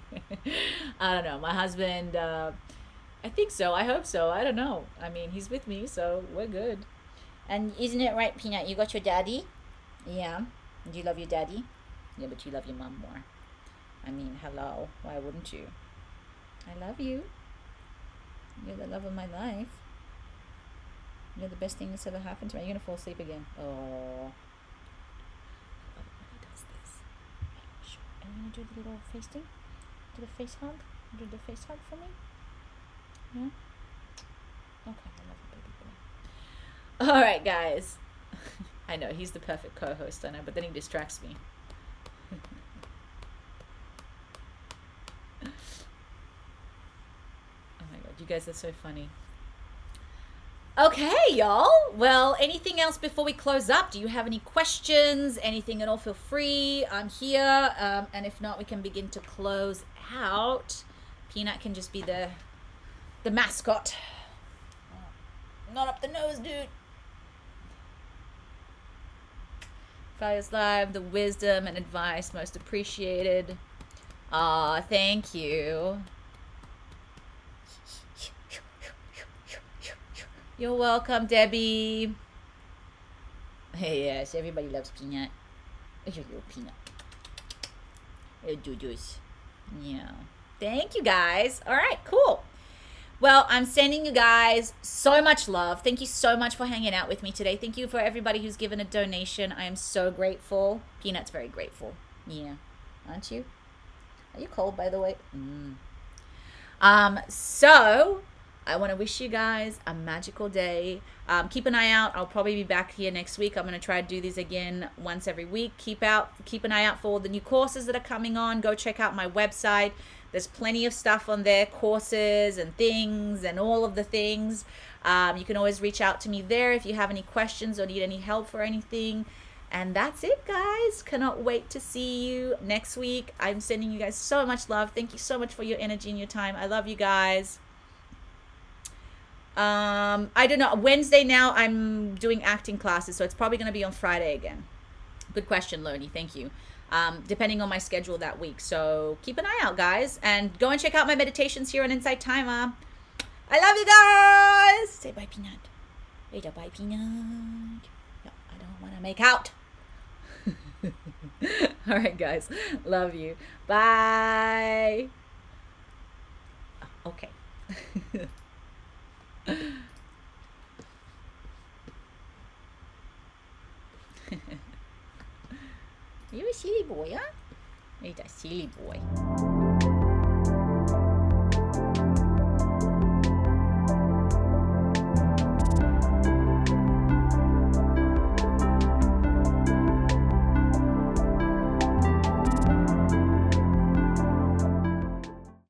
I don't know. My husband, I think so. I hope so. I don't know. I mean, he's with me, so we're good. And isn't it right, Peanut? You got your daddy? Yeah. Do you love your daddy? Yeah, but you love your mom more. I mean, hello. Why wouldn't you? I love you. You're the love of my life. You're the best thing that's ever happened to me. You're going to fall asleep again. Oh. I love it when he does this. Are you going to do the little face thing? Do the face hug? Do the face hug for me? Yeah? Okay, I love you, baby boy. All right, guys. I know, he's the perfect co-host, I know, but then he distracts me. Oh my God, you guys are so funny. Okay, y'all. Well, anything else before we close up? Do you have any questions? Anything at all? Feel free. I'm here. And if not, we can begin to close out. Peanut can just be the mascot. Not up the nose, dude. Fire's Live, the wisdom and advice most appreciated. Aw, thank you. You're welcome, Debbie. Hey, yes, everybody loves Peanut. It's your little Peanut. Hey, doo-doos. Yeah. Thank you, guys. All right, cool. Well, I'm sending you guys so much love. Thank you so much for hanging out with me today. Thank you for everybody who's given a donation. I am so grateful. Peanut's very grateful. Yeah. Aren't you? Are you cold, by the way? So I want to wish you guys a magical day. Keep an eye out. I'll probably be back here next week. I'm going to try to do these again once every week. Keep an eye out for all the new courses that are coming on. Go check out my website. There's plenty of stuff on there, courses and things and all of the things. You can always reach out to me there if you have any questions or need any help for anything. And that's it, guys. Cannot wait to see you next week. I'm sending you guys so much love. Thank you so much for your energy and your time. I love you guys. I don't know. Wednesday now I'm doing acting classes, so it's probably going to be on Friday again. Good question, Loni. Thank you. Depending on my schedule that week. So keep an eye out, guys. And go and check out my meditations here on Insight Timer. I love you guys. Say bye, Peanut. Wait, bye, Peanut. No, I don't want to make out. All right, guys. Love you. Bye. Okay. You're a silly boy, huh? You're a silly boy.